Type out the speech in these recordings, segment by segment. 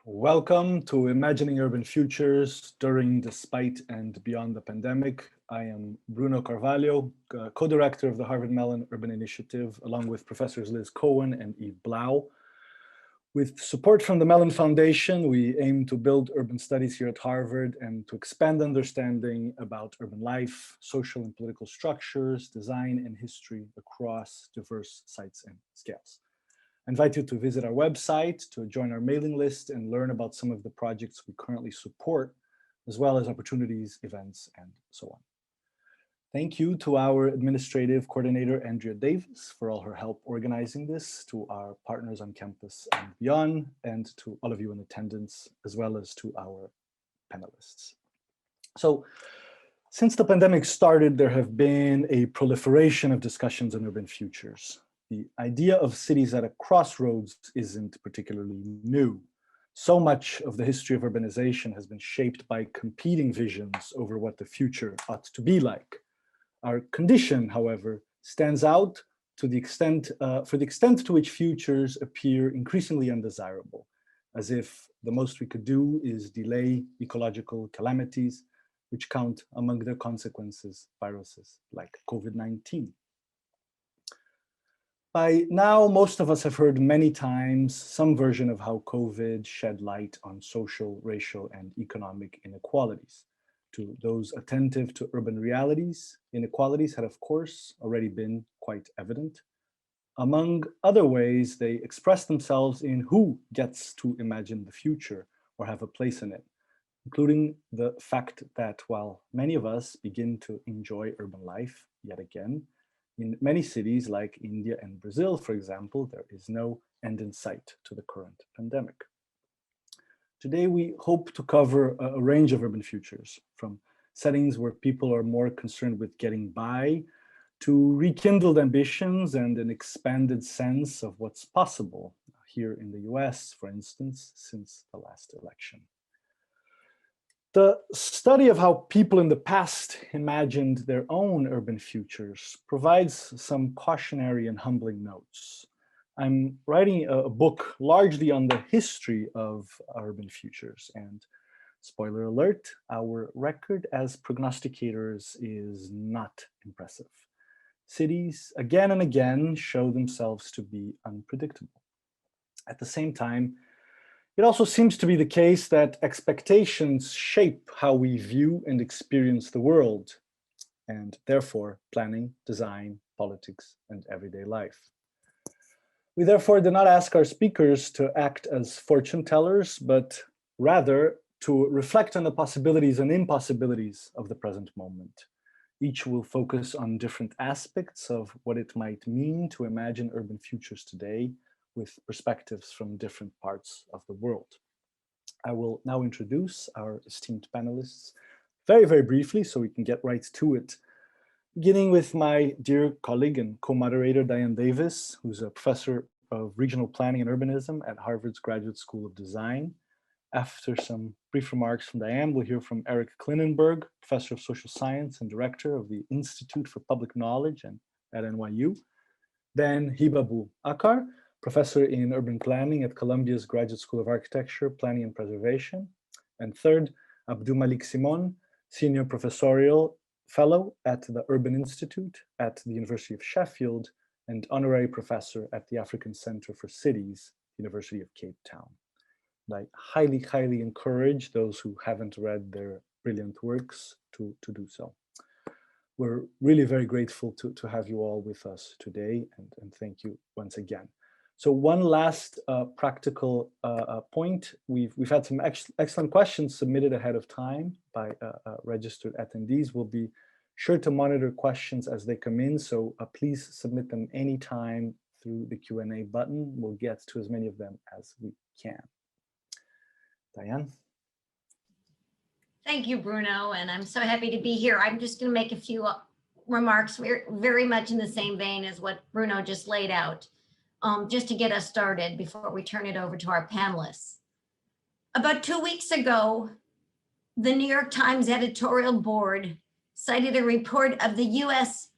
Welcome to Imagining Urban Futures during, despite, and beyond the pandemic. I am Bruno Carvalho, co-director of the Harvard Mellon Urban Initiative, along with Professors Liz Cohen and Hiba Bou. With support from the Mellon Foundation, we aim to build urban studies here at Harvard and to expand understanding about urban life, social and political structures, design, and history across diverse sites and scales. I invite you to visit our website, to join our mailing list, and learn about some of the projects we currently support, as well as opportunities, events, and so on. Thank you to our administrative coordinator, Andrea Davis, for all her help organizing this, to our partners on campus and beyond, and to all of you in attendance, as well as to our panelists. So, since the pandemic started, there have been a proliferation of discussions on urban futures. The idea of cities at a crossroads isn't particularly new. So much of the history of urbanization has been shaped by competing visions over what the future ought to be like. Our condition, however, stands out to the extent, for the extent to which futures appear increasingly undesirable, as if the most we could do is delay ecological calamities, which count among their consequences viruses like COVID-19. By now, most of us have heard many times some version of how COVID shed light on social, racial, and economic inequalities. To those attentive to urban realities, inequalities had, of course, already been quite evident. Among other ways, they express themselves in who gets to imagine the future or have a place in it, including the fact that while many of us begin to enjoy urban life yet again, in many cities like India and Brazil, for example, there is no end in sight to the current pandemic. Today, we hope to cover a range of urban futures, from settings where people are more concerned with getting by, to rekindled ambitions and an expanded sense of what's possible here in the US, for instance, since the last election. The study of how people in the past imagined their own urban futures provides some cautionary and humbling notes. I'm writing a book largely on the history of urban futures, and spoiler alert, our record as prognosticators is not impressive. Cities again and again show themselves to be unpredictable. At the same time, it also seems to be the case that expectations shape how we view and experience the world, and therefore planning, design, politics, and everyday life. We therefore do not ask our speakers to act as fortune tellers, but rather to reflect on the possibilities and impossibilities of the present moment. Each will focus on different aspects of what it might mean to imagine urban futures today, with perspectives from different parts of the world. I will now introduce our esteemed panelists very, very briefly so we can get right to it. Beginning with my dear colleague and co-moderator, Diane Davis, who's a professor of regional planning and urbanism at Harvard's Graduate School of Design. After some brief remarks from Diane, we'll hear from Eric Klinenberg, professor of social science and director of the Institute for Public Knowledge at NYU. Then Hiba Bou Akar, professor in urban planning at Columbia's Graduate School of Architecture, Planning and Preservation. And third, AbdouMaliq Simone, senior professorial fellow at the Urban Institute at the University of Sheffield and honorary professor at the African Center for Cities, University of Cape Town. And I highly, highly encourage those who haven't read their brilliant works to do so. We're really very grateful to have you all with us today, and thank you once again. So one last practical point, we've had some excellent questions submitted ahead of time by registered attendees. We'll be sure to monitor questions as they come in, so please submit them anytime through the Q&A button. We'll get to as many of them as we can. Diane? Thank you, Bruno, and I'm so happy to be here. I'm just going to make a few remarks very much in the same vein as what Bruno just laid out. Just to get us started before we turn it over to our panelists. About 2 weeks ago, the New York Times editorial board cited a report of the US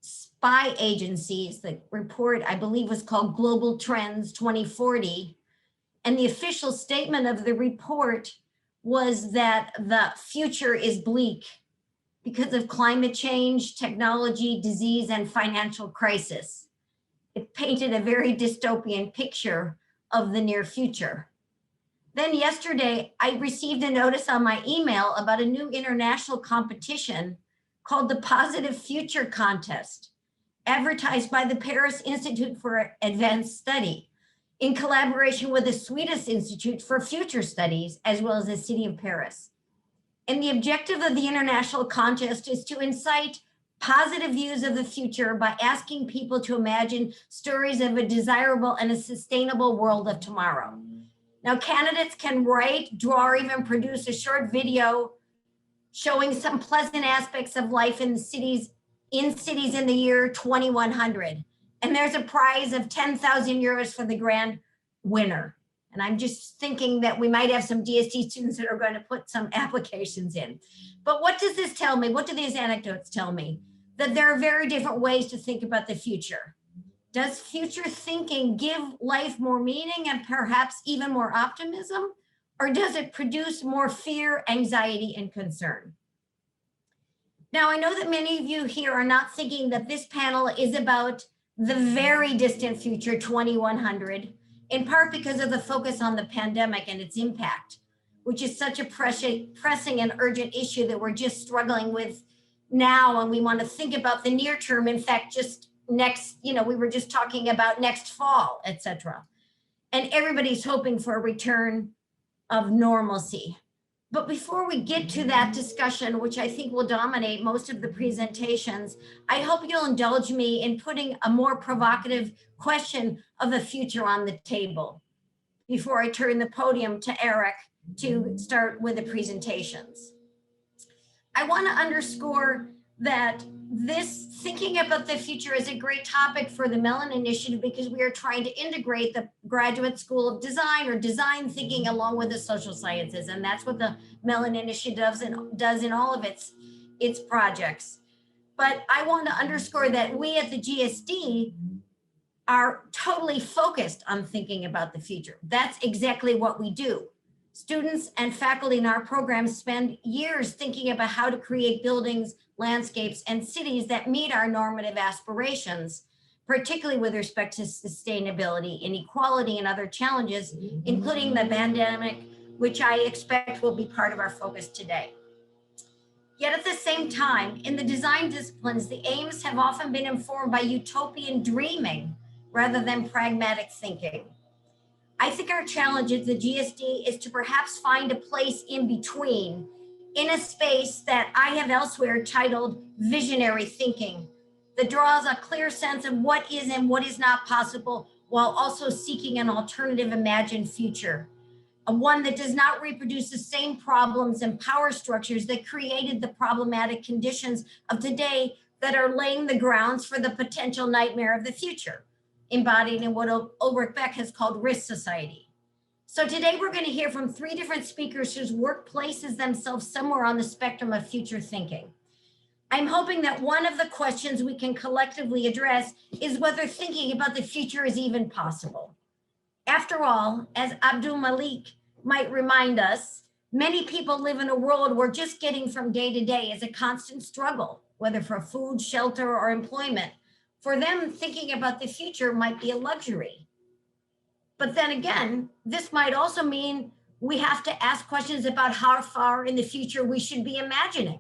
spy agencies. The report, I believe, was called Global Trends 2040, And the official statement of the report was that the future is bleak because of climate change, technology, disease, and financial crisis. It painted a very dystopian picture of the near future. Then yesterday, I received a notice on my email about a new international competition called the Positive Future Contest, advertised by the Paris Institute for Advanced Study in collaboration with the Swedish Institute for Future Studies, as well as the City of Paris. And the objective of the international contest is to incite positive views of the future by asking people to imagine stories of a desirable and a sustainable world of tomorrow. Now, candidates can write, draw, or even produce a short video showing some pleasant aspects of life in cities in the year 2100. And there's a prize of 10,000 euros for the grand winner. And I'm just thinking that we might have some DST students that are going to put some applications in. But what does this tell me? What do these anecdotes tell me? That there are very different ways to think about the future. Does future thinking give life more meaning and perhaps even more optimism? Or does it produce more fear, anxiety, and concern? Now, I know that many of you here are not thinking that this panel is about the very distant future, 2100, in part because of the focus on the pandemic and its impact, which is such a pressing and urgent issue that we're just struggling with now, and we want to think about the near term. In fact, just next, we were just talking about next fall, etc. And everybody's hoping for a return of normalcy. But before we get to that discussion, which I think will dominate most of the presentations, I hope you'll indulge me in putting a more provocative question of the future on the table before I turn the podium to Eric to start with the presentations. I want to underscore that this thinking about the future is a great topic for the Mellon Initiative because we are trying to integrate the Graduate School of Design or design thinking along with the social sciences. And that's what the Mellon Initiative does in all of its projects. But I want to underscore that we at the GSD are totally focused on thinking about the future. That's exactly what we do. Students and faculty in our programs spend years thinking about how to create buildings, landscapes, and cities that meet our normative aspirations, particularly with respect to sustainability, inequality, and other challenges, including the pandemic, which I expect will be part of our focus today. Yet at the same time, in the design disciplines, the aims have often been informed by utopian dreaming rather than pragmatic thinking. I think our challenge at the GSD is to perhaps find a place in between, in a space that I have elsewhere titled visionary thinking, that draws a clear sense of what is and what is not possible while also seeking an alternative imagined future, one that does not reproduce the same problems and power structures that created the problematic conditions of today that are laying the grounds for the potential nightmare of the future, embodied in what Ulrich Beck has called risk society. So today we're going to hear from 3 different speakers whose work places themselves somewhere on the spectrum of future thinking. I'm hoping that one of the questions we can collectively address is whether thinking about the future is even possible. After all, as AbdouMaliq might remind us, many people live in a world where just getting from day to day is a constant struggle, whether for food, shelter, or employment. For them, thinking about the future might be a luxury. But then again, this might also mean we have to ask questions about how far in the future we should be imagining.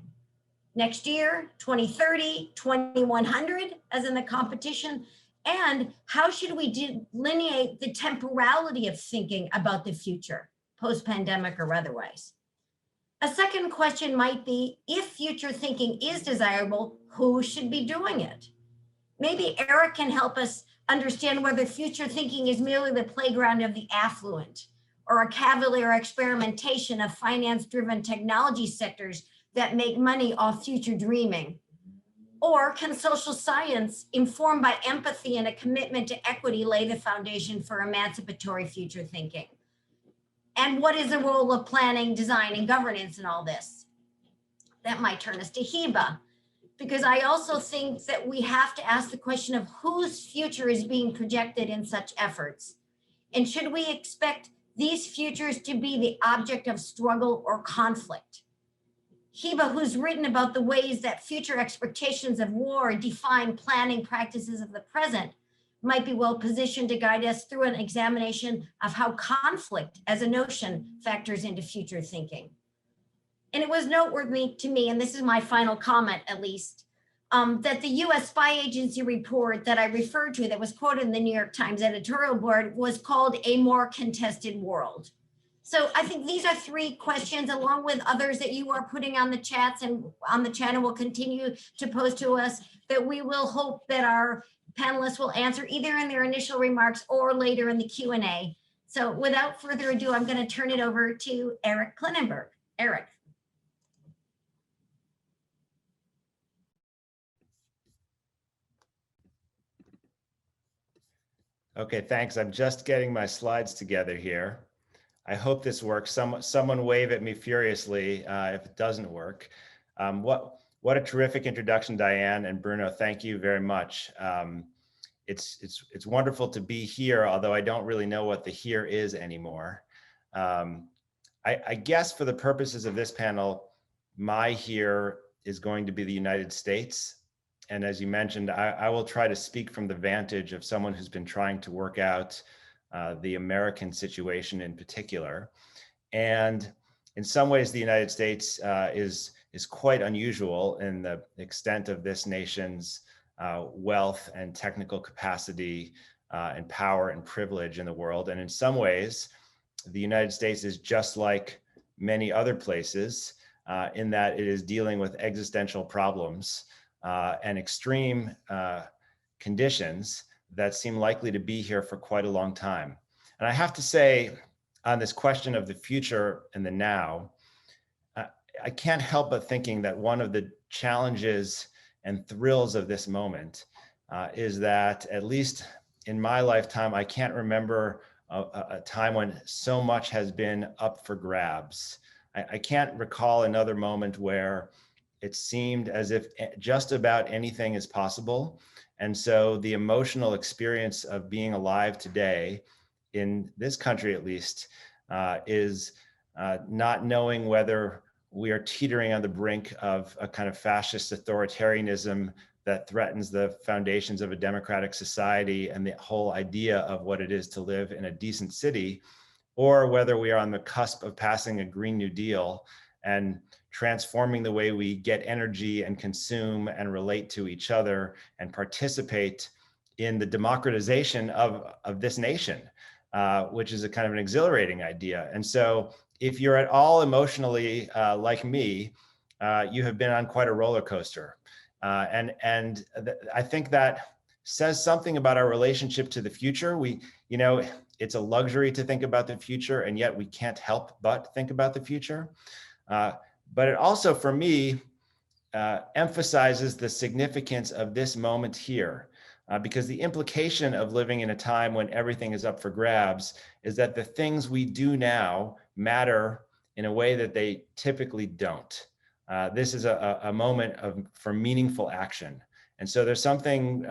Next year, 2030, 2100, as in the competition, and how should we delineate the temporality of thinking about the future, post-pandemic or otherwise? A second question might be, if future thinking is desirable, who should be doing it? Maybe Eric can help us understand whether future thinking is merely the playground of the affluent or a cavalier experimentation of finance-driven technology sectors that make money off future dreaming. Or can social science, informed by empathy and a commitment to equity, lay the foundation for emancipatory future thinking? And what is the role of planning, design, and governance in all this? That might turn us to Hiba, because I also think that we have to ask the question of whose future is being projected in such efforts. And should we expect these futures to be the object of struggle or conflict. Hiba, who's written about the ways that future expectations of war define planning practices of the present, might be well positioned to guide us through an examination of how conflict as a notion factors into future thinking. And it was noteworthy to me, and this is my final comment at least, that the US spy agency report that I referred to that was quoted in the New York Times editorial board was called A More Contested World. So I think these are three questions, along with others that you are putting on the chats and on the channel will continue to pose to us, that we will hope that our panelists will answer either in their initial remarks or later in the Q&A. So without further ado, I'm going to turn it over to Eric Klinenberg. Eric. Okay, thanks. I'm just getting my slides together here. I hope this works. Someone wave at me furiously if it doesn't work. What a terrific introduction, Diane and Bruno. Thank you very much. It's wonderful to be here, although I don't really know what the here is anymore. I guess for the purposes of this panel, my here is going to be the United States. And as you mentioned, I will try to speak from the vantage of someone who's been trying to work out the American situation in particular. And in some ways, the United States is quite unusual in the extent of this nation's wealth and technical capacity and power and privilege in the world. And in some ways, the United States is just like many other places in that it is dealing with existential problems and extreme conditions that seem likely to be here for quite a long time. And I have to say, on this question of the future and the now, I can't help but thinking that one of the challenges and thrills of this moment is that, at least in my lifetime, I can't remember a time when so much has been up for grabs. I can't recall another moment where it seemed as if just about anything is possible. And so the emotional experience of being alive today, in this country at least, is not knowing whether we are teetering on the brink of a kind of fascist authoritarianism that threatens the foundations of a democratic society and the whole idea of what it is to live in a decent city, or whether we are on the cusp of passing a Green New Deal and transforming the way we get energy and consume and relate to each other and participate in the democratization of this nation, which is a kind of an exhilarating idea. And so if you're at all emotionally like me, you have been on quite a roller coaster. I think that says something about our relationship to the future. It's a luxury to think about the future, and yet we can't help but think about the future. But it also, for me, emphasizes the significance of this moment here, because the implication of living in a time when everything is up for grabs is that the things we do now matter in a way that they typically don't. This is a moment for meaningful action. And so there's something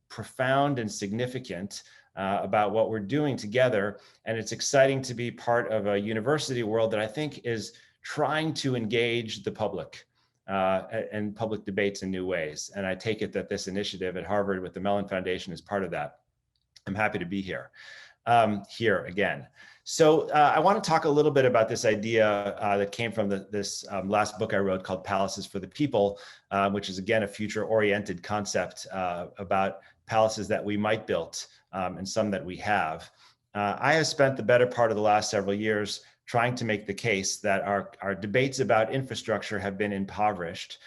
profound and significant about what we're doing together. And it's exciting to be part of a university world that I think is trying to engage the public and public debates in new ways. And I take it that this initiative at Harvard with the Mellon Foundation is part of that. I'm happy to be here, here again. So I want to talk a little bit about this idea that came from this last book I wrote called Palaces for the People, which is again a future-oriented concept about palaces that we might build and some that we have. I have spent the better part of the last several years trying to make the case that our debates about infrastructure have been impoverished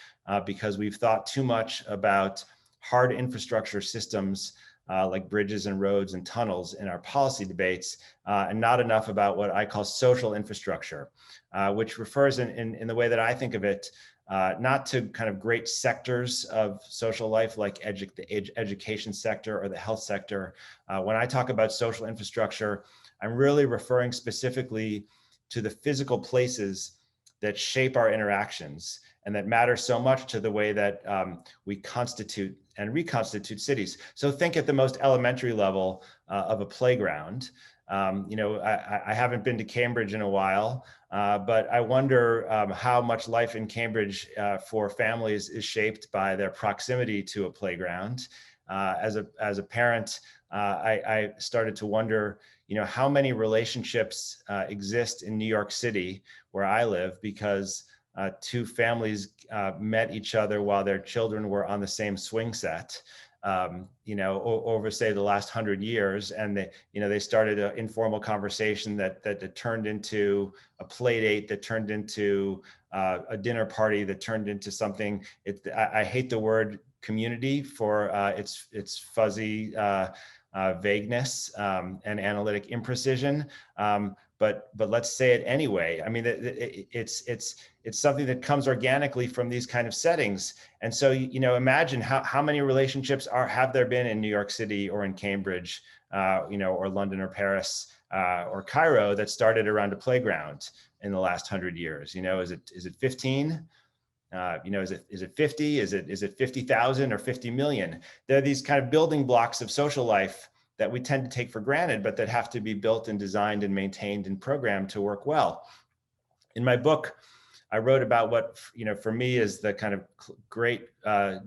because we've thought too much about hard infrastructure systems like bridges and roads and tunnels in our policy debates, and not enough about what I call social infrastructure, which refers in the way that I think of it, not to kind of great sectors of social life like the education sector or the health sector. When I talk about social infrastructure, I'm really referring specifically to the physical places that shape our interactions and that matter so much to the way that we constitute and reconstitute cities. So think at the most elementary level of a playground. I haven't been to Cambridge in a while, but I wonder how much life in Cambridge for families is shaped by their proximity to a playground. As a parent, I started to wonder, how many relationships exist in New York City, where I live, because two families met each other while their children were on the same swing set. Over say the last 100 years, and they started an informal conversation that turned into a play date, that turned into a dinner party, that turned into something. I hate the word community for its fuzzy vagueness and analytic imprecision. But let's say it anyway. I mean, it's something that comes organically from these kind of settings. And so, imagine how many relationships have there been in New York City or in Cambridge, or London or Paris or Cairo that started around a playground in the last 100 years. Is it 15? Is it 50? Is it 50,000 or 50 million? There are these kind of building blocks of social life that we tend to take for granted, but that have to be built and designed and maintained and programmed to work well. In my book, I wrote about what, for me is the kind of great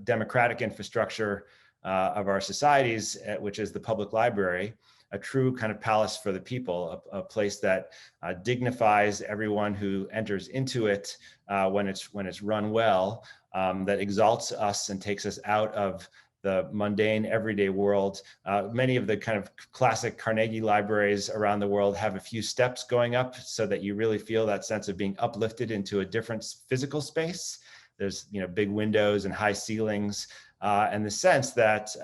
democratic infrastructure of our societies, which is the public library, a true kind of palace for the people, a place that dignifies everyone who enters into it when it's run well, that exalts us and takes us out of the mundane everyday world. Many of the kind of classic Carnegie libraries around the world have a few steps going up so that you really feel that sense of being uplifted into a different physical space. There's big windows and high ceilings, and the sense that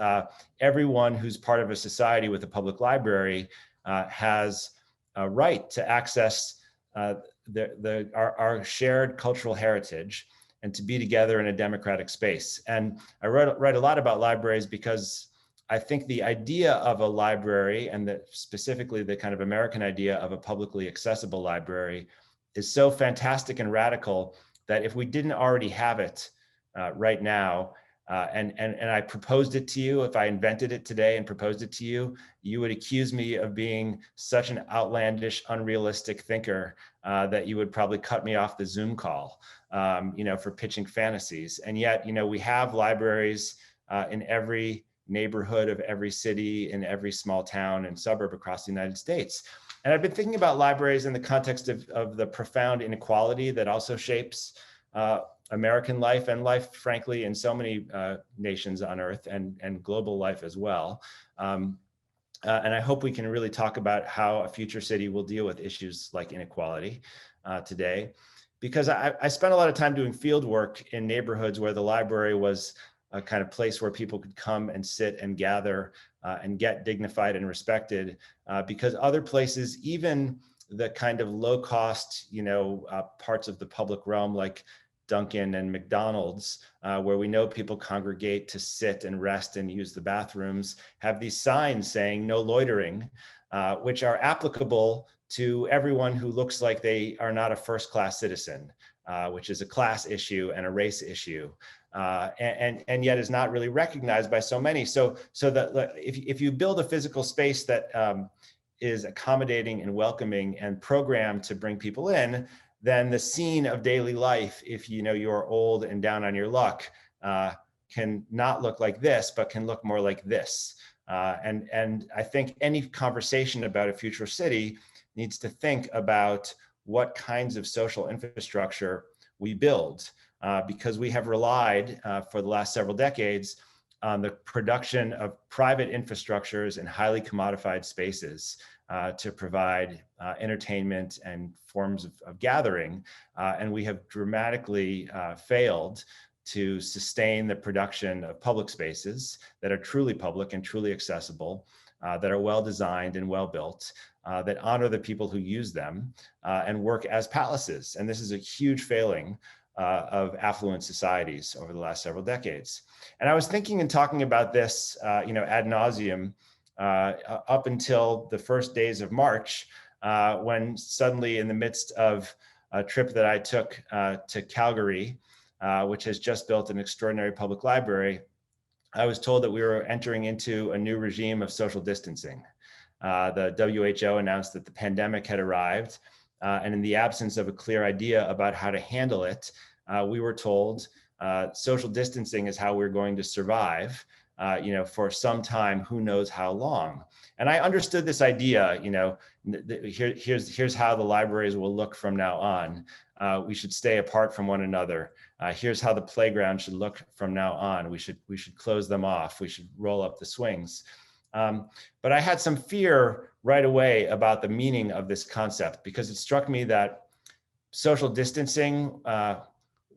everyone who's part of a society with a public library has a right to access our shared cultural heritage and to be together in a democratic space. And I write a lot about libraries because I think the idea of a library, and specifically the kind of American idea of a publicly accessible library, is so fantastic and radical that if we didn't already have it right now, and I proposed it to you, if I invented it today and proposed it to you, you would accuse me of being such an outlandish, unrealistic thinker that you would probably cut me off the Zoom call, for pitching fantasies. And yet, we have libraries in every neighborhood of every city, in every small town and suburb across the United States. And I've been thinking about libraries in the context of the profound inequality that also shapes American life and life, frankly, in so many nations on Earth, and global life as well. And I hope we can really talk about how a future city will deal with issues like inequality today. Because I spent a lot of time doing field work in neighborhoods where the library was a kind of place where people could come and sit and gather and get dignified and respected, because other places, even the kind of low cost, parts of the public realm like Dunkin' and McDonald's, where we know people congregate to sit and rest and use the bathrooms, have these signs saying no loitering, which are applicable to everyone who looks like they are not a first-class citizen, which is a class issue and a race issue, and yet is not really recognized by so many. So that if you build a physical space that is accommodating and welcoming and programmed to bring people in, then the scene of daily life, if you're old and down on your luck, can not look like this, but can look more like this. And I think any conversation about a future city needs to think about what kinds of social infrastructure we build, because we have relied for the last several decades on the production of private infrastructures in highly commodified spaces to provide entertainment and forms of gathering. And we have dramatically failed to sustain the production of public spaces that are truly public and truly accessible, that are well designed and well built, that honor the people who use them and work as palaces. And this is a huge failing of affluent societies over the last several decades. And I was thinking and talking about this, ad nauseum up until the first days of March, when suddenly, in the midst of a trip that I took to Calgary, which has just built an extraordinary public library, I was told that we were entering into a new regime of social distancing. the WHO announced that the pandemic had arrived, and in the absence of a clear idea about how to handle it, we were told social distancing is how we're going to survive, for some time, who knows how long. And I understood this idea, here's how the libraries will look from now on. We should stay apart from one another. Here's how the playground should look from now on. We should close them off. We should roll up the swings. But I had some fear right away about the meaning of this concept, because it struck me that social distancing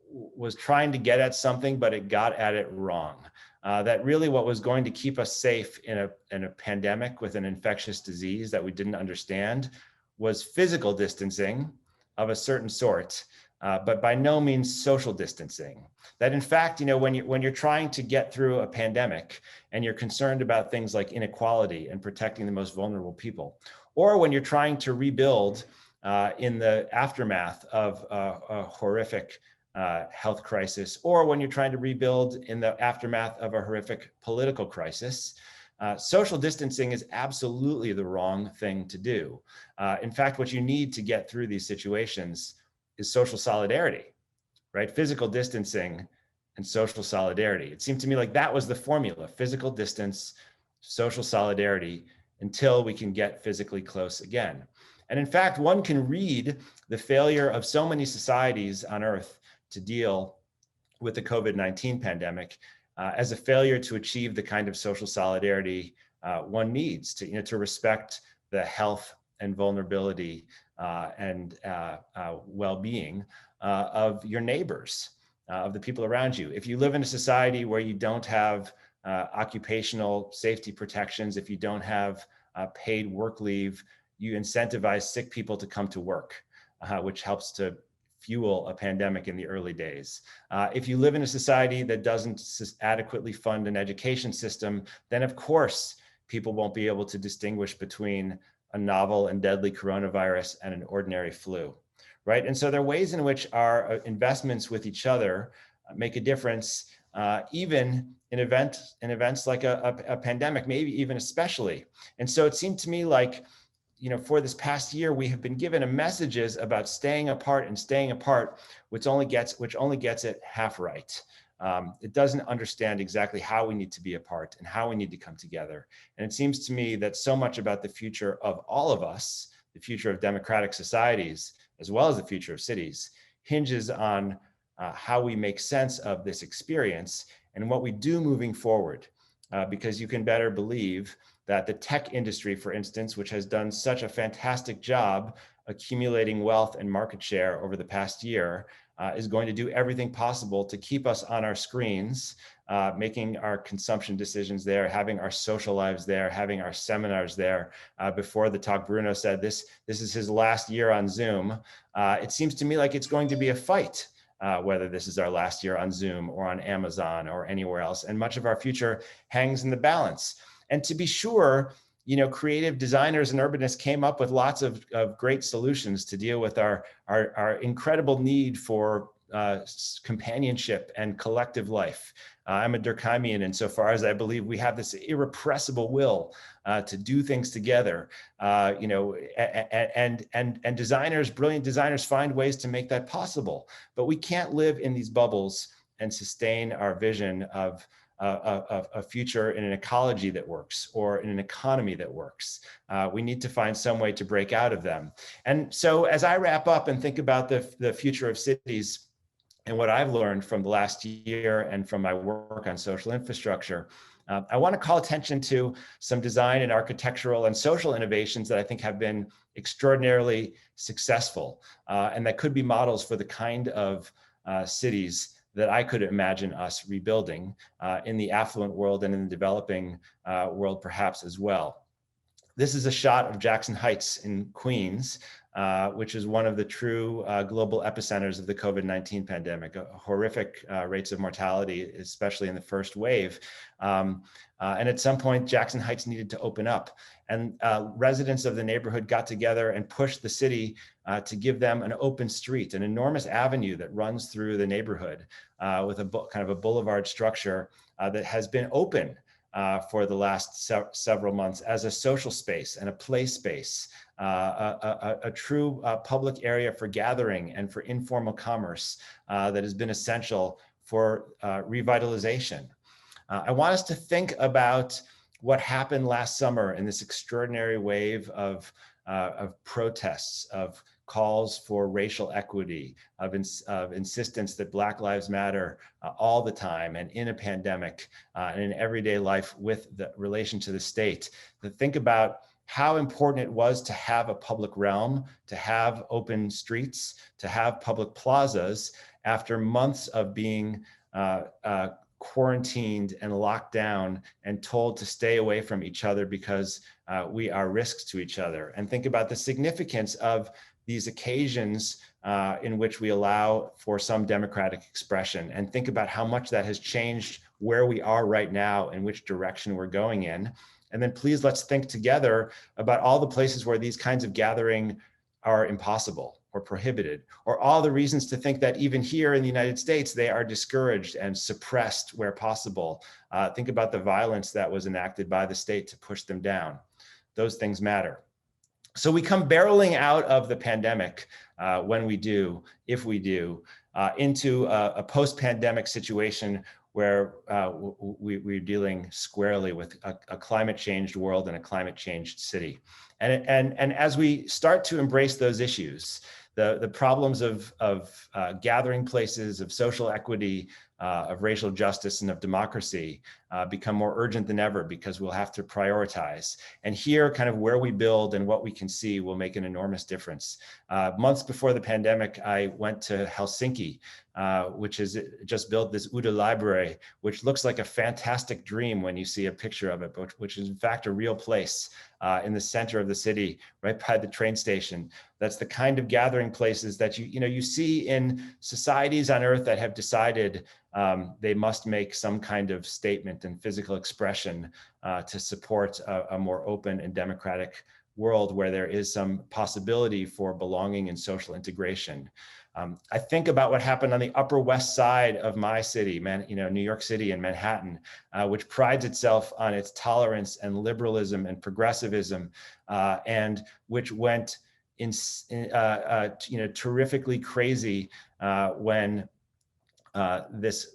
was trying to get at something, but it got at it wrong. That really what was going to keep us safe in a pandemic with an infectious disease that we didn't understand was physical distancing of a certain sort, but by no means social distancing. That in fact, when you're trying to get through a pandemic and you're concerned about things like inequality and protecting the most vulnerable people, or when you're trying to rebuild in the aftermath of a horrific health crisis, or when you're trying to rebuild in the aftermath of a horrific political crisis, social distancing is absolutely the wrong thing to do. In fact, what you need to get through these situations is social solidarity, right? Physical distancing and social solidarity. It seemed to me like that was the formula: physical distance, social solidarity, until we can get physically close again. And in fact, one can read the failure of so many societies on Earth to deal with the COVID-19 pandemic as a failure to achieve the kind of social solidarity one needs to respect the health and vulnerability and well-being of your neighbors, of the people around you. If you live in a society where you don't have occupational safety protections, if you don't have paid work leave, you incentivize sick people to come to work, which helps to fuel a pandemic in the early days. If you live in a society that doesn't adequately fund an education system, then of course people won't be able to distinguish between a novel and deadly coronavirus and an ordinary flu, right? And so there are ways in which our investments with each other make a difference, even in events like a pandemic, maybe even especially. And so it seemed to me like, for this past year, we have been given messages about staying apart, which only gets it half right. It doesn't understand exactly how we need to be apart and how we need to come together. And it seems to me that so much about the future of all of us, the future of democratic societies, as well as the future of cities, hinges on how we make sense of this experience and what we do moving forward. Because you can better believe that the tech industry, for instance, which has done such a fantastic job accumulating wealth and market share over the past year, is going to do everything possible to keep us on our screens, making our consumption decisions there, having our social lives there, having our seminars there. Before the talk, Bruno said this is his last year on Zoom. It seems to me like it's going to be a fight, whether this is our last year on Zoom or on Amazon or anywhere else. And much of our future hangs in the balance. And to be sure, creative designers and urbanists came up with lots of great solutions to deal with our incredible need for companionship and collective life. I'm a Durkheimian insofar as I believe we have this irrepressible will to do things together, and designers, brilliant designers, find ways to make that possible. But we can't live in these bubbles and sustain our vision of a future in an ecology that works or in an economy that works. We need to find some way to break out of them. And so as I wrap up and think about the future of cities and what I've learned from the last year and from my work on social infrastructure, I want to call attention to some design and architectural and social innovations that I think have been extraordinarily successful and that could be models for the kind of cities that I could imagine us rebuilding in the affluent world and in the developing world perhaps as well. This is a shot of Jackson Heights in Queens, which is one of the true global epicenters of the COVID-19 pandemic, horrific rates of mortality, especially in the first wave. And at some point, Jackson Heights needed to open up. And residents of the neighborhood got together and pushed the city to give them an open street, an enormous avenue that runs through the neighborhood with kind of a boulevard structure that has been open for the last several months as a social space and a play space, a true public area for gathering and for informal commerce that has been essential for revitalization. I want us to think about what happened last summer in this extraordinary wave of protests, of calls for racial equity, of insistence that Black Lives Matter all the time and in a pandemic and in everyday life with the relation to the state. To think about how important it was to have a public realm, to have open streets, to have public plazas after months of being quarantined and locked down and told to stay away from each other because we are risks to each other. And think about the significance of these occasions in which we allow for some democratic expression, and think about how much that has changed where we are right now and which direction we're going in. And then please let's think together about all the places where these kinds of gathering are impossible or prohibited, or all the reasons to think that even here in the United States, they are discouraged and suppressed where possible. Think about the violence that was enacted by the state to push them down. Those things matter. So we come barreling out of the pandemic when we do, if we do, into a post-pandemic situation where we're dealing squarely with a climate-changed world and a climate-changed city. And as we start to embrace those issues, the problems of gathering places, of social equity, of racial justice, and of democracy become more urgent than ever, because we'll have to prioritize. And here, kind of where we build and what we can see will make an enormous difference. Months before the pandemic, I went to Helsinki, which has just built this Uda library, which looks like a fantastic dream when you see a picture of it, but which is in fact a real place in the center of the city, right by the train station. That's the kind of gathering places that you see in societies on Earth that have decided they must make some kind of statement and physical expression to support a more open and democratic world where there is some possibility for belonging and social integration. I think about what happened on the Upper West Side of my city, New York City and Manhattan, which prides itself on its tolerance and liberalism and progressivism, and which went terrifically crazy when this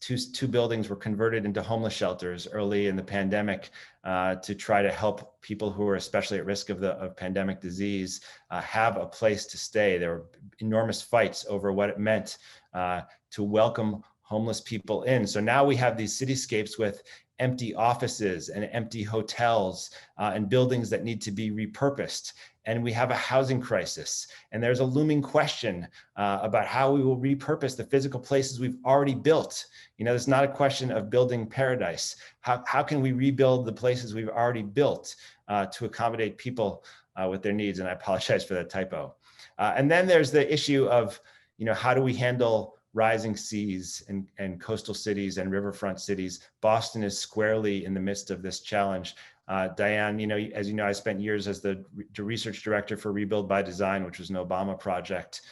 two buildings were converted into homeless shelters early in the pandemic to try to help people who are especially at risk of pandemic disease have a place to stay. There were enormous fights over what it meant to welcome homeless people in. So now we have these cityscapes with empty offices and empty hotels and buildings that need to be repurposed. And we have a housing crisis. And there's a looming question about how we will repurpose the physical places we've already built. It's not a question of building paradise. How can we rebuild the places we've already built to accommodate people with their needs? And I apologize for that typo. And then there's the issue of, how do we handle rising seas and coastal cities and riverfront cities? Boston is squarely in the midst of this challenge. Diane, as you know, I spent years as the research director for Rebuild by Design, which was an Obama project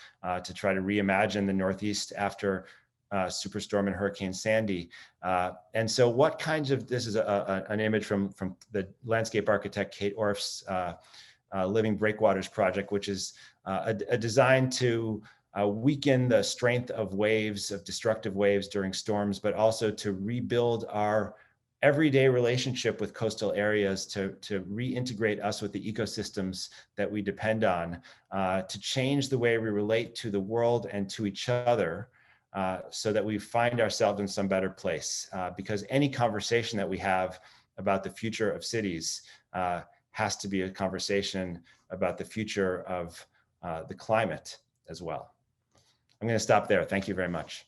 to try to reimagine the Northeast after Superstorm and Hurricane Sandy. And so what kinds of, this is an image from the landscape architect Kate Orff's Living Breakwaters project, which is a design to weaken the strength of waves, of destructive waves during storms, but also to rebuild our everyday relationship with coastal areas, to reintegrate us with the ecosystems that we depend on, to change the way we relate to the world and to each other, so that we find ourselves in some better place. Because any conversation that we have about the future of cities has to be a conversation about the future of the climate as well. I'm going to stop there. Thank you very much.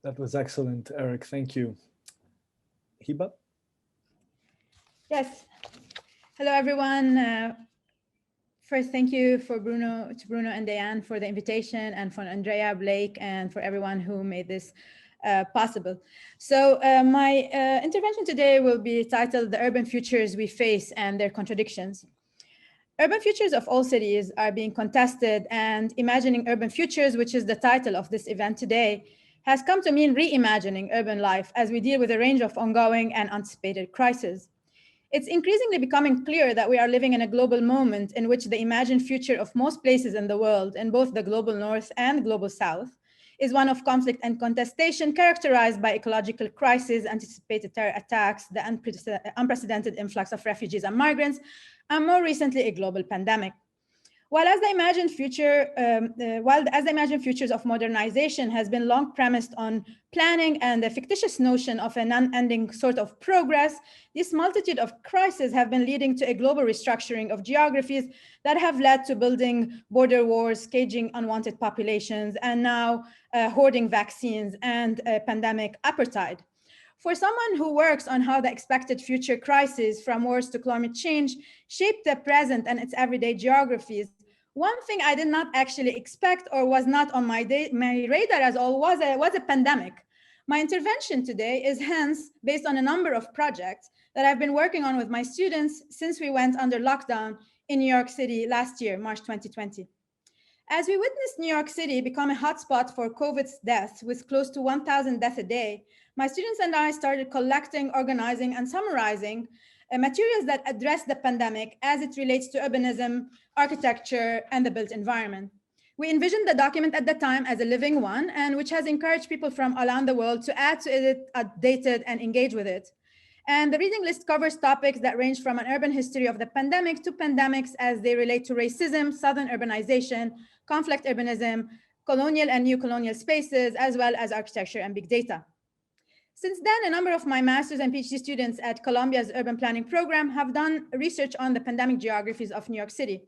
That was excellent, Eric. Thank you. Hiba? Yes. Hello, everyone. First, thank you to Bruno and Diane for the invitation, and for Andrea, Blake, and for everyone who made this possible. So my intervention today will be titled "The Urban Futures We Face and Their Contradictions." Urban futures of all cities are being contested, and Imagining Urban Futures, which is the title of this event today, has come to mean reimagining urban life as we deal with a range of ongoing and anticipated crises. It's increasingly becoming clear that we are living in a global moment in which the imagined future of most places in the world, in both the global north and global south, is one of conflict and contestation characterized by ecological crises, anticipated terror attacks, the unprecedented influx of refugees and migrants, and more recently, a global pandemic. While as the imagined futures of modernization has been long premised on planning and the fictitious notion of an unending sort of progress, this multitude of crises have been leading to a global restructuring of geographies that have led to building border wars, caging unwanted populations, and now hoarding vaccines and pandemic apartheid. For someone who works on how the expected future crises, from wars to climate change, shape the present and its everyday geographies, one thing I did not actually expect or was not on my radar as all was a pandemic. My intervention today is hence based on a number of projects that I've been working on with my students since we went under lockdown in New York City last year, March 2020. As we witnessed New York City become a hotspot for COVID's deaths with close to 1,000 deaths a day, my students and I started collecting, organizing, and summarizing materials that address the pandemic as it relates to urbanism, architecture, and the built environment. We envisioned the document at the time as a living one, and which has encouraged people from around the world to add to it, update it, and engage with it. And the reading list covers topics that range from an urban history of the pandemic to pandemics as they relate to racism, southern urbanization, conflict urbanism, colonial and new colonial spaces, as well as architecture and big data. Since then, a number of my master's and PhD students at Columbia's urban planning program have done research on the pandemic geographies of New York City.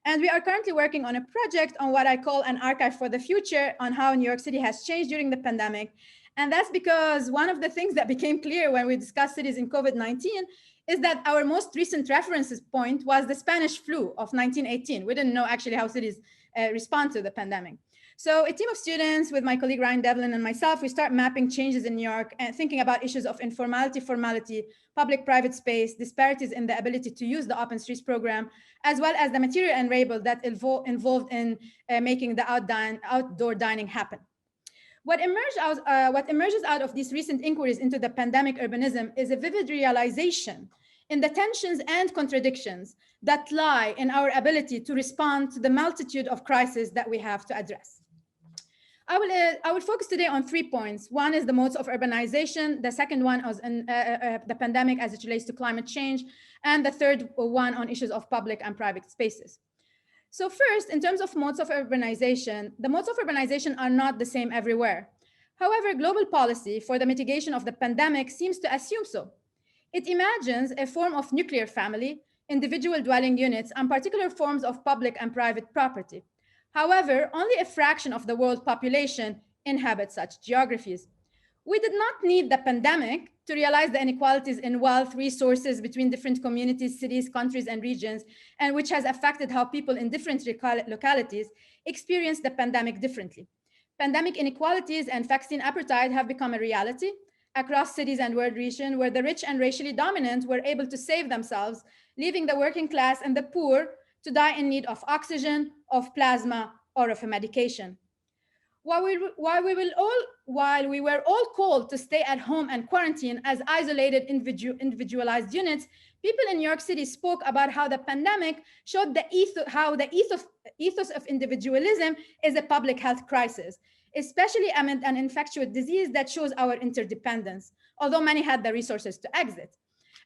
And we are currently working on a project on what I call an archive for the future on how New York City has changed during the pandemic. And that's because one of the things that became clear when we discussed cities in COVID-19 is that our most recent references point was the Spanish flu of 1918. We didn't know actually how cities respond to the pandemic. So a team of students with my colleague Ryan Devlin and myself, we start mapping changes in New York and thinking about issues of informality, formality, public-private space, disparities in the ability to use the Open Streets program, as well as the material and labor that involved in making the outdoor dining happen. What emerges out of these recent inquiries into the pandemic urbanism is a vivid realization in the tensions and contradictions that lie in our ability to respond to the multitude of crises that we have to address. I will focus today on 3 points. One is the modes of urbanization. The second one is the pandemic as it relates to climate change. And the third one on issues of public and private spaces. So first, in terms of modes of urbanization, the modes of urbanization are not the same everywhere. However, global policy for the mitigation of the pandemic seems to assume so. It imagines a form of nuclear family, individual dwelling units, and particular forms of public and private property. However, only a fraction of the world population inhabits such geographies. We did not need the pandemic to realize the inequalities in wealth, resources between different communities, cities, countries, and regions, and which has affected how people in different localities experience the pandemic differently. Pandemic inequalities and vaccine apartheid have become a reality across cities and world regions where the rich and racially dominant were able to save themselves, leaving the working class and the poor to die in need of oxygen, of plasma, or of a medication. While we were all called to stay at home and quarantine as isolated individualized units, people in New York City spoke about how the pandemic showed how the ethos of individualism is a public health crisis, especially amid an infectious disease that shows our interdependence, although many had the resources to exit.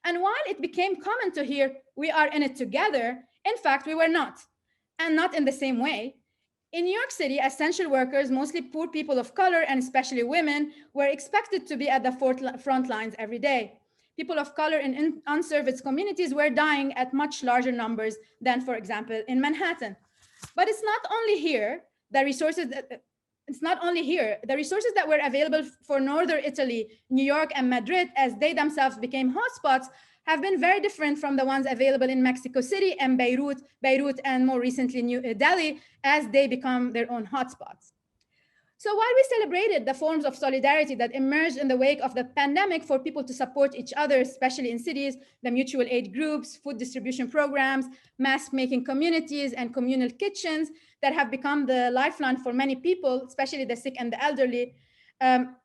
And while it became common to hear, we are in it together, in fact, we were not, and not in the same way. In New York City, essential workers, mostly poor people of color, and especially women, were expected to be at the front lines every day. People of color in unserviced communities were dying at much larger numbers than, for example, in Manhattan. But it's not only here, the resources that were available for Northern Italy, New York, and Madrid, as they themselves became hotspots, have been very different from the ones available in Mexico City and Beirut, and more recently New Delhi, as they become their own hotspots. So while we celebrated the forms of solidarity that emerged in the wake of the pandemic for people to support each other, especially in cities, the mutual aid groups, food distribution programs, mask-making communities, and communal kitchens that have become the lifeline for many people, especially the sick and the elderly,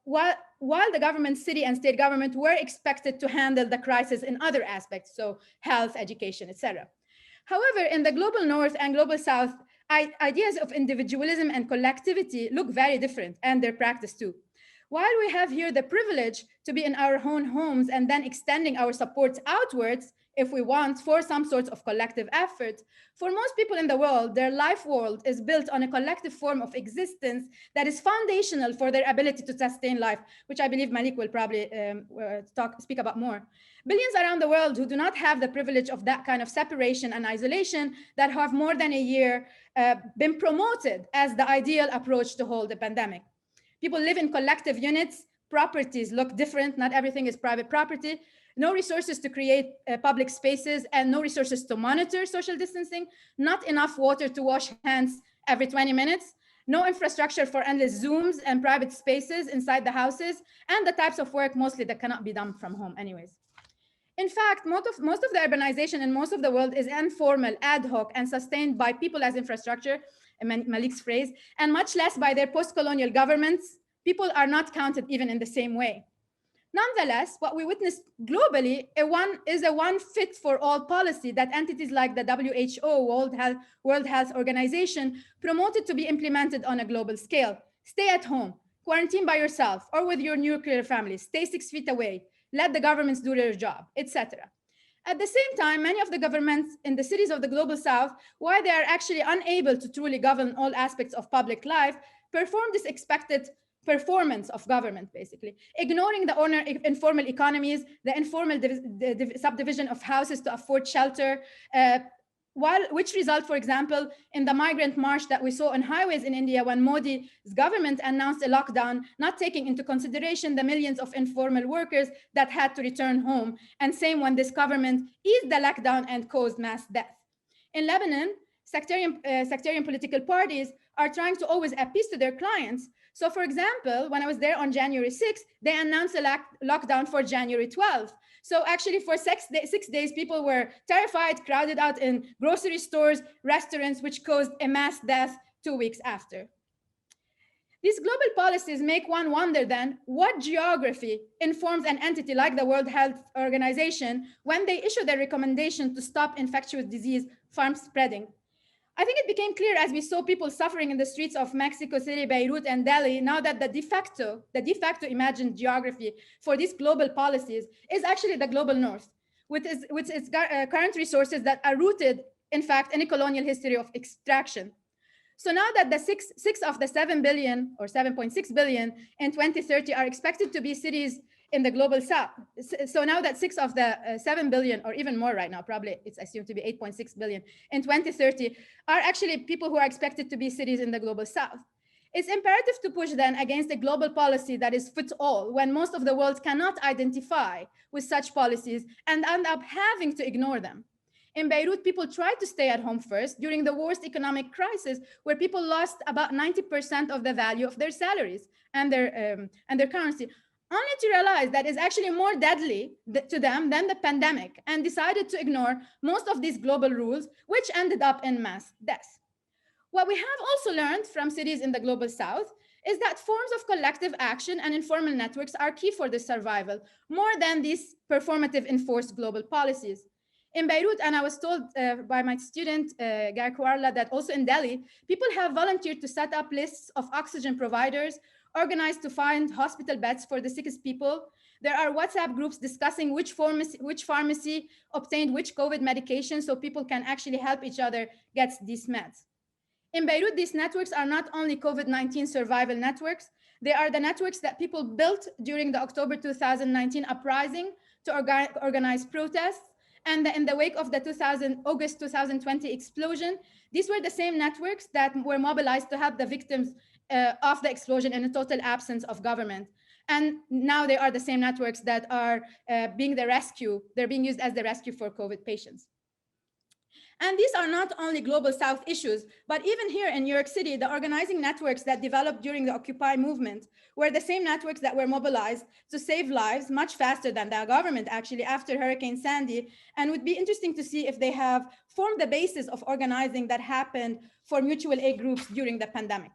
while the government, city and state government were expected to handle the crisis in other aspects, so health, education, etc. However, in the global north and global south, ideas of individualism and collectivity look very different, and their practice too. While we have here the privilege to be in our own homes and then extending our support outwards, if we want, for some sorts of collective effort, for most people in the world, their life world is built on a collective form of existence that is foundational for their ability to sustain life, which I believe Malik will probably speak about more. Billions around the world who do not have the privilege of that kind of separation and isolation that have more than a year been promoted as the ideal approach to hold the pandemic. People live in collective units, properties look different, not everything is private property, no resources to create public spaces and no resources to monitor social distancing, not enough water to wash hands every 20 minutes, no infrastructure for endless Zooms and private spaces inside the houses, and the types of work mostly that cannot be done from home anyways. In fact, most of the urbanization in most of the world is informal, ad hoc, and sustained by people as infrastructure, Malik's phrase, and much less by their post-colonial governments. People are not counted even in the same way. Nonetheless, what we witness globally is a one-fit-for-all policy that entities like the WHO, World Health Organization, promoted to be implemented on a global scale. Stay at home, quarantine by yourself or with your nuclear family, stay 6 feet away, let the governments do their job, etc. At the same time, many of the governments in the cities of the global south, while they are actually unable to truly govern all aspects of public life, perform this expected performance of government, basically, ignoring the informal economies, the informal subdivision of houses to afford shelter, which result, for example, in the migrant march that we saw on highways in India when Modi's government announced a lockdown, not taking into consideration the millions of informal workers that had to return home, and same when this government eased the lockdown and caused mass death. In Lebanon, sectarian political parties are trying to always appease to their clients. So for example, when I was there on January 6th, they announced a lockdown for January 12th. So actually for 6 days, people were terrified, crowded out in grocery stores, restaurants, which caused a mass death 2 weeks after. These global policies make one wonder then what geography informs an entity like the World Health Organization when they issue their recommendation to stop infectious disease from spreading. I think it became clear as we saw people suffering in the streets of Mexico City, Beirut, and Delhi, now that the de facto imagined geography for these global policies is actually the global north, with its current resources that are rooted, in fact, in a colonial history of extraction. So now that the 6 of the 7 billion or 7.6 billion in 2030 are expected to be cities in the global south. So now that 6 of the 7 billion, or even more right now, probably it's assumed to be 8.6 billion in 2030, are actually people who are expected to be cities in the global south. It's imperative to push then against a global policy that is fit all when most of the world cannot identify with such policies and end up having to ignore them. In Beirut, people tried to stay at home first during the worst economic crisis, where people lost about 90% of the value of their salaries and their currency, only to realize that it's actually more deadly to them than the pandemic, and decided to ignore most of these global rules, which ended up in mass deaths. What we have also learned from cities in the global south is that forms of collective action and informal networks are key for the survival, more than these performative enforced global policies. In Beirut, and I was told by my student, Carvalho, that also in Delhi, people have volunteered to set up lists of oxygen providers, organized to find hospital beds for the sickest people. There are WhatsApp groups discussing which pharmacy obtained which COVID medication so people can actually help each other get these meds. In Beirut, these networks are not only COVID-19 survival networks, they are the networks that people built during the October 2019 uprising to organize protests. And in the wake of the August 2020 explosion, these were the same networks that were mobilized to help the victims of the explosion in a total absence of government. And now they are the same networks that are being used as the rescue for COVID patients. And these are not only global South issues, but even here in New York City, the organizing networks that developed during the Occupy movement were the same networks that were mobilized to save lives much faster than the government actually after Hurricane Sandy, and would be interesting to see if they have formed the basis of organizing that happened for mutual aid groups during the pandemic.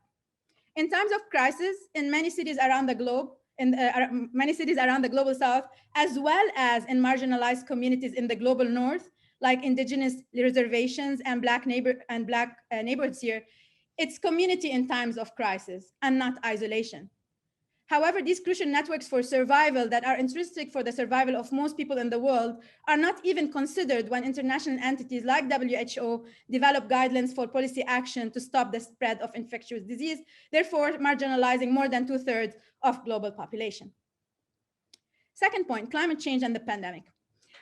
In times of crisis, in many cities around the globe, many cities around the global South, as well as in marginalized communities in the global North, like indigenous reservations and Black neighborhoods here, it's community in times of crisis and not isolation. However, these crucial networks for survival that are intrinsic for the survival of most people in the world are not even considered when international entities like WHO develop guidelines for policy action to stop the spread of infectious disease, therefore marginalizing more than 2/3 of global population. Second point, climate change and the pandemic.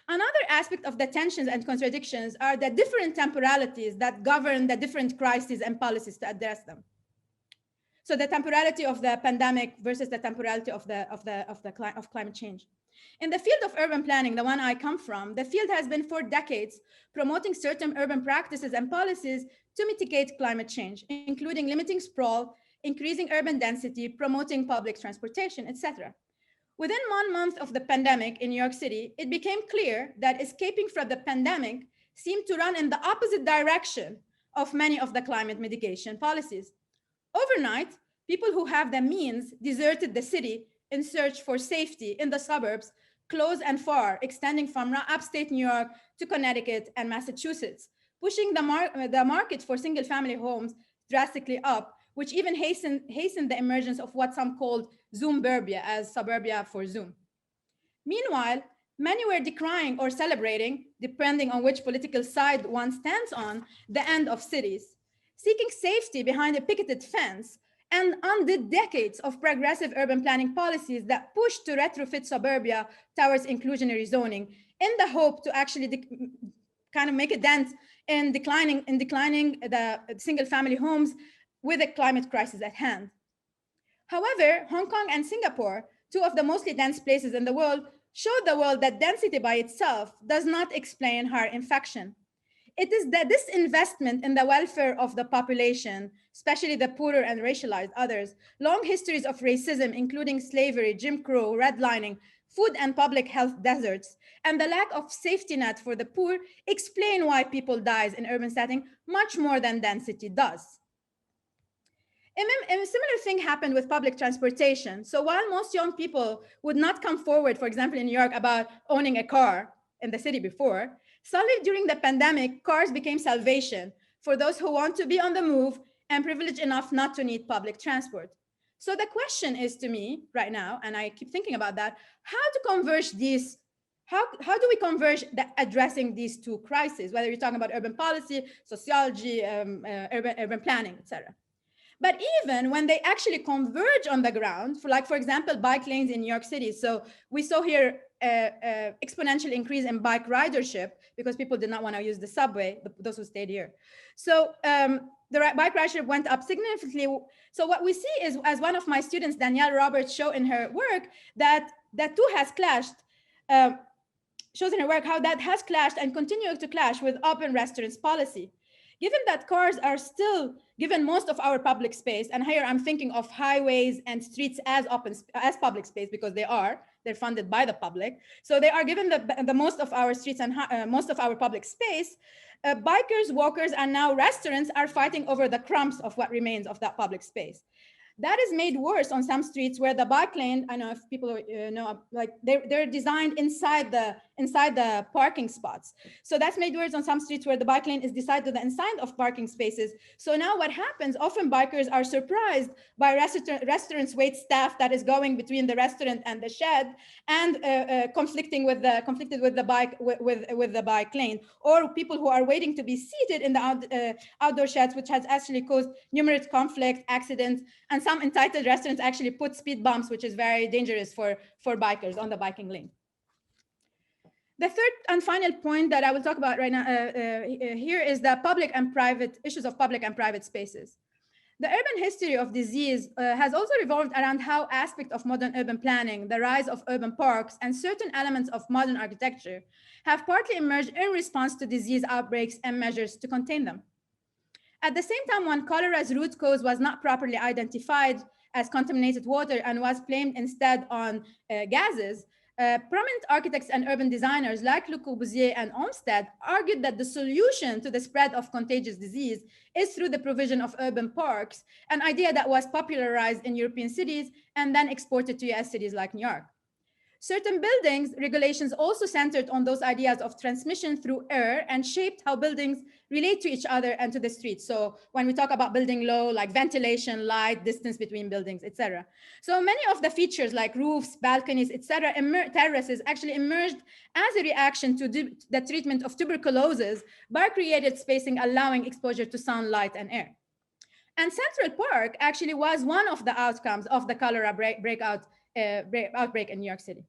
Another aspect of the tensions and contradictions are the different temporalities that govern the different crises and policies to address them. So the temporality of the pandemic versus the temporality of climate change. In the field of urban planning, the one I come from, the field has been for decades promoting certain urban practices and policies to mitigate climate change, including limiting sprawl, increasing urban density, promoting public transportation, etc. Within 1 month of the pandemic in New York City, it became clear that escaping from the pandemic seemed to run in the opposite direction of many of the climate mitigation policies. Overnight, people who have the means deserted the city in search for safety in the suburbs, close and far, extending from upstate New York to Connecticut and Massachusetts, pushing the market for single-family homes drastically up, which even hastened the emergence of what some called Zoomburbia, as suburbia for Zoom. Meanwhile, many were decrying or celebrating, depending on which political side one stands on, the end of cities, seeking safety behind a picketed fence, and undid decades of progressive urban planning policies that pushed to retrofit suburbia towards inclusionary zoning in the hope to actually kind of make a dent in declining the single-family homes with a climate crisis at hand. However, Hong Kong and Singapore, two of the mostly dense places in the world, showed the world that density by itself does not explain higher infection. It is the disinvestment in the welfare of the population, especially the poorer and racialized others, long histories of racism, including slavery, Jim Crow, redlining, food and public health deserts, and the lack of safety net for the poor explain why people die in urban setting much more than density does. A similar thing happened with public transportation. So while most young people would not come forward, for example, in New York about owning a car in the city before, suddenly during the pandemic, cars became salvation for those who want to be on the move and privileged enough not to need public transport. So the question is to me right now, and I keep thinking about that, how to converge these, how do we converge addressing these two crises, whether you're talking about urban policy, sociology, urban planning, etc. But even when they actually converge on the ground, for example, bike lanes in New York City. So we saw here exponential increase in bike ridership because people did not want to use the subway, those who stayed here. So the bike ridership went up significantly. So what we see is, as one of my students, Danielle Roberts, show in her work, that two has clashed, shows in her work how that has clashed and continues to clash with open restaurants policy. Given that cars are still given most of our public space, and here I'm thinking of highways and streets as public space because they're funded by the public. So they are given the most of our streets and most of our public space. Bikers, walkers, and now restaurants are fighting over the crumbs of what remains of that public space. That is made worse on some streets where the bike lane, I know if people know, like they're designed inside the parking spots. So that's made worse on some streets where the bike lane is designed to the inside of parking spaces. So now what happens, often bikers are surprised by restaurants' wait staff that is going between the restaurant and the shed and conflicted with the bike lane, or people who are waiting to be seated in the outdoor sheds, which has actually caused numerous conflicts, accidents, and some entitled restaurants actually put speed bumps, which is very dangerous for bikers on the biking lane. The third and final point that I will talk about right now here is the public and private issues of public and private spaces. The urban history of disease has also revolved around how aspects of modern urban planning, the rise of urban parks, and certain elements of modern architecture have partly emerged in response to disease outbreaks and measures to contain them. At the same time, when cholera's root cause was not properly identified as contaminated water and was blamed instead on gases, prominent architects and urban designers like Le Corbusier and Olmsted argued that the solution to the spread of contagious disease is through the provision of urban parks, an idea that was popularized in European cities and then exported to US cities like New York. Certain buildings regulations also centered on those ideas of transmission through air and shaped how buildings relate to each other and to the streets. So when we talk about building low, like ventilation, light, distance between buildings, etc. So many of the features like roofs, balconies, etc., terraces actually emerged as a reaction to the treatment of tuberculosis by created spacing allowing exposure to sunlight and air. And Central Park actually was one of the outcomes of the cholera outbreak in New York City.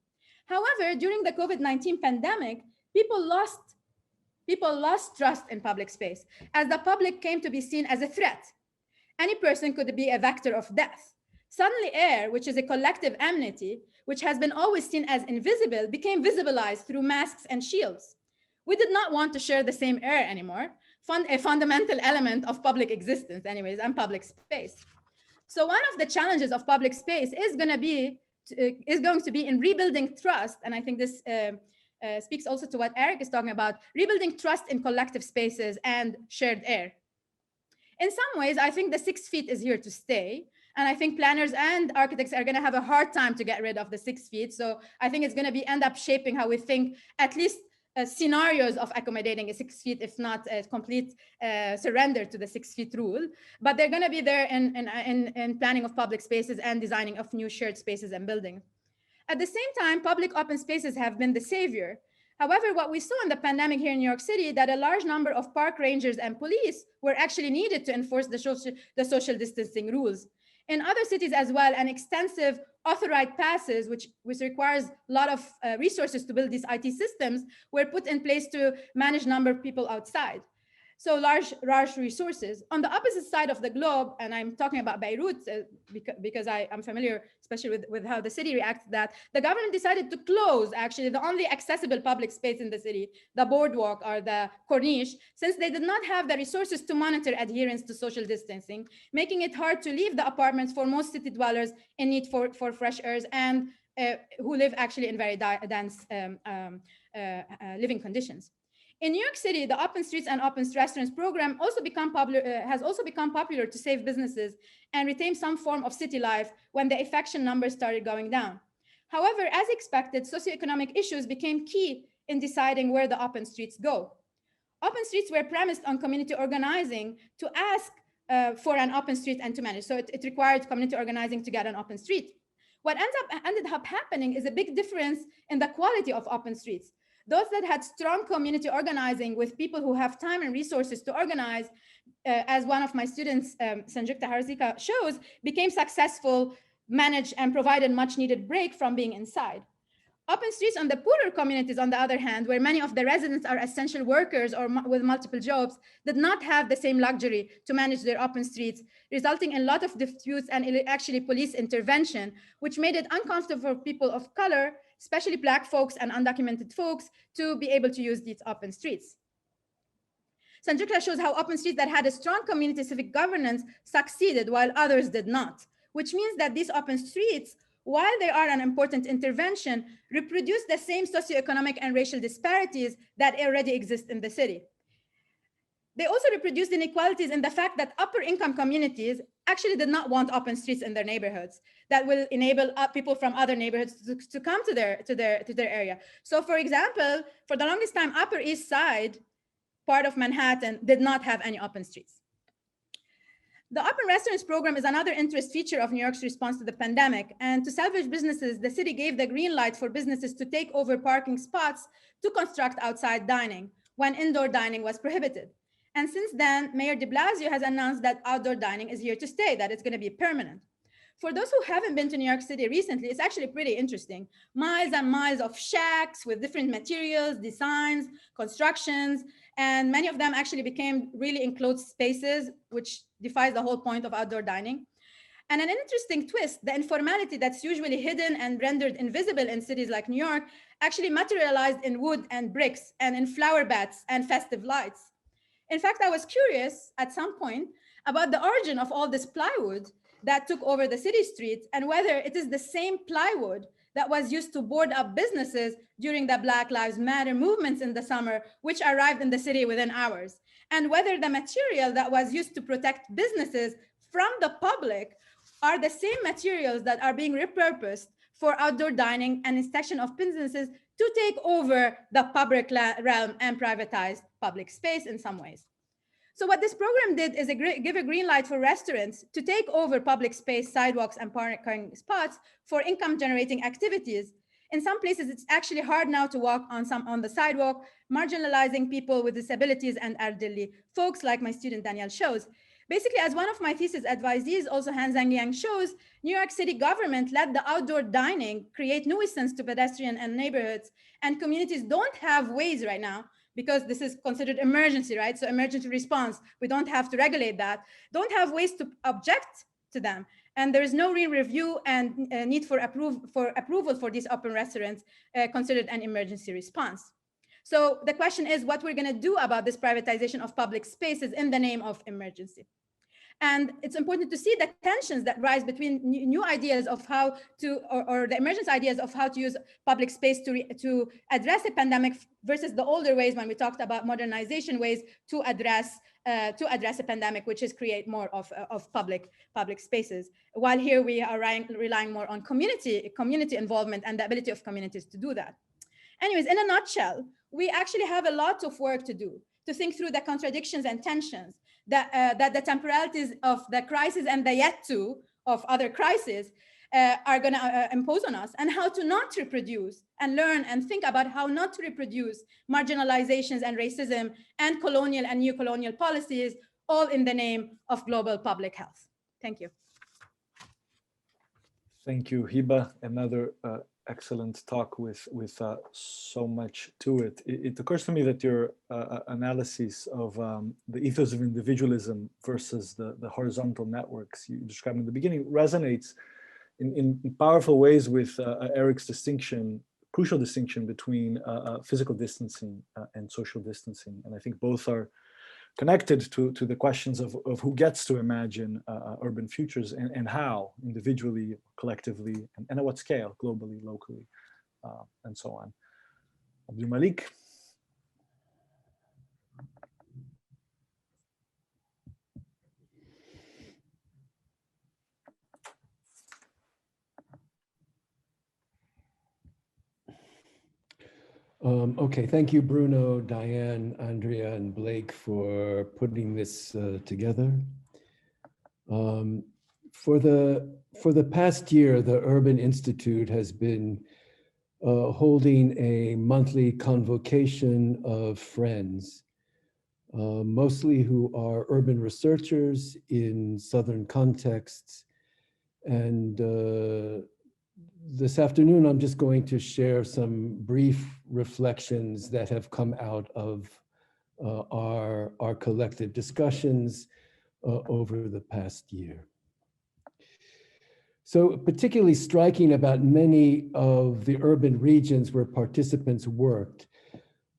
However, during the COVID-19 pandemic, people lost trust in public space as the public came to be seen as a threat. Any person could be a vector of death. Suddenly air, which is a collective amenity, which has been always seen as invisible, became visibilized through masks and shields. We did not want to share the same air anymore, a fundamental element of public existence anyways, and public space. So one of the challenges of public space is going to be in rebuilding trust. And I think this speaks also to what Eric is talking about, rebuilding trust in collective spaces and shared air. In some ways, I think the 6 feet is here to stay. And I think planners and architects are going to have a hard time to get rid of the 6 feet. So I think it's going to end up shaping how we think, at least scenarios of accommodating a 6 feet, if not a complete surrender to the 6 feet rule. But they're going to be there in planning of public spaces and designing of new shared spaces and buildings. At the same time, public open spaces have been the savior. However, what we saw in the pandemic here in New York City, that a large number of park rangers and police were actually needed to enforce the social distancing rules. In other cities as well, an extensive authorized passes, which requires a lot of resources to build these IT systems, were put in place to manage number of people outside. So large resources. On the opposite side of the globe, and I'm talking about Beirut because I'm familiar, especially with how the city reacts to that, the government decided to close actually the only accessible public space in the city, the boardwalk or the corniche, since they did not have the resources to monitor adherence to social distancing, making it hard to leave the apartments for most city dwellers in need for fresh airs and who live actually in very dense living conditions. In New York City, the Open Streets and Open Restaurants program has also become popular to save businesses and retain some form of city life when the infection numbers started going down. However, as expected, socioeconomic issues became key in deciding where the open streets go. Open streets were premised on community organizing to ask for an open street and to manage. So it required community organizing to get an open street. What ended up happening is a big difference in the quality of open streets. Those that had strong community organizing with people who have time and resources to organize, as one of my students, Sanjukta Harzika, shows, became successful, managed, and provided much needed break from being inside. Open streets on the poorer communities, on the other hand, where many of the residents are essential workers or with multiple jobs, did not have the same luxury to manage their open streets, resulting in a lot of disputes and actually police intervention, which made it uncomfortable for people of color, especially Black folks and undocumented folks, to be able to use these open streets. Sanjukta shows how open streets that had a strong community civic governance succeeded while others did not, which means that these open streets, while they are an important intervention, reproduce the same socioeconomic and racial disparities that already exist in the city. They also reproduced inequalities in the fact that upper income communities actually did not want open streets in their neighborhoods that will enable people from other neighborhoods to come to their area. So for example, for the longest time, Upper East Side, part of Manhattan, did not have any open streets. The Open Restaurants program is another interest feature of New York's response to the pandemic. And to salvage businesses, the city gave the green light for businesses to take over parking spots to construct outside dining when indoor dining was prohibited. And since then, Mayor de Blasio has announced that outdoor dining is here to stay, that it's going to be permanent. For those who haven't been to New York City recently, it's actually pretty interesting. Miles and miles of shacks with different materials, designs, constructions, and many of them actually became really enclosed spaces, which defies the whole point of outdoor dining. And an interesting twist, the informality that's usually hidden and rendered invisible in cities like New York actually materialized in wood and bricks and in flower beds and festive lights. In fact, I was curious at some point about the origin of all this plywood that took over the city streets and whether it is the same plywood that was used to board up businesses during the Black Lives Matter movements in the summer, which arrived in the city within hours, and whether the material that was used to protect businesses from the public are the same materials that are being repurposed for outdoor dining and inspection of businesses to take over the public realm and privatize public space in some ways. So what this program did is give a green light for restaurants to take over public space, sidewalks, and parking spots for income generating activities. In some places, it's actually hard now to walk on the sidewalk, marginalizing people with disabilities and elderly folks like my student Danielle shows. Basically, as one of my thesis advisees, also Han Zhang Yang shows, New York City government let the outdoor dining create nuisance to pedestrians and neighborhoods, and communities don't have ways right now, because this is considered emergency, right? So emergency response, we don't have to regulate that, don't have ways to object to them. And there is no real review and need for approval for these open restaurants considered an emergency response. So the question is what we're gonna do about this privatization of public spaces in the name of emergency. And it's important to see the tensions that rise between new ideas of how to, or the emergence ideas of how to use public space to address a pandemic versus the older ways when we talked about modernization ways to address a pandemic, which is create more of public spaces. While here we are relying more on community involvement and the ability of communities to do that. Anyways, in a nutshell, we actually have a lot of work to do to think through the contradictions and tensions that the temporalities of the crisis and the yet to of other crises are going to impose on us, and how to not reproduce and learn and think about how not to reproduce marginalizations and racism and colonial and neo-colonial policies, all in the name of global public health. Thank you. Thank you, Hiba. Another excellent talk with so much to it. It occurs to me that your analysis of the ethos of individualism versus the horizontal networks you described in the beginning resonates in powerful ways with Eric's crucial distinction between physical distancing and social distancing. And I think both are connected to the questions of who gets to imagine urban futures and how, individually, collectively, and at what scale, globally, locally, and so on. AbdouMaliq. Okay, thank you, Bruno, Diane, Andrea, and Blake for putting this together. For the past year, the Urban Institute has been holding a monthly convocation of friends, mostly who are urban researchers in Southern contexts. And this afternoon, I'm just going to share some brief reflections that have come out of our collective discussions over the past year. So particularly striking about many of the urban regions where participants worked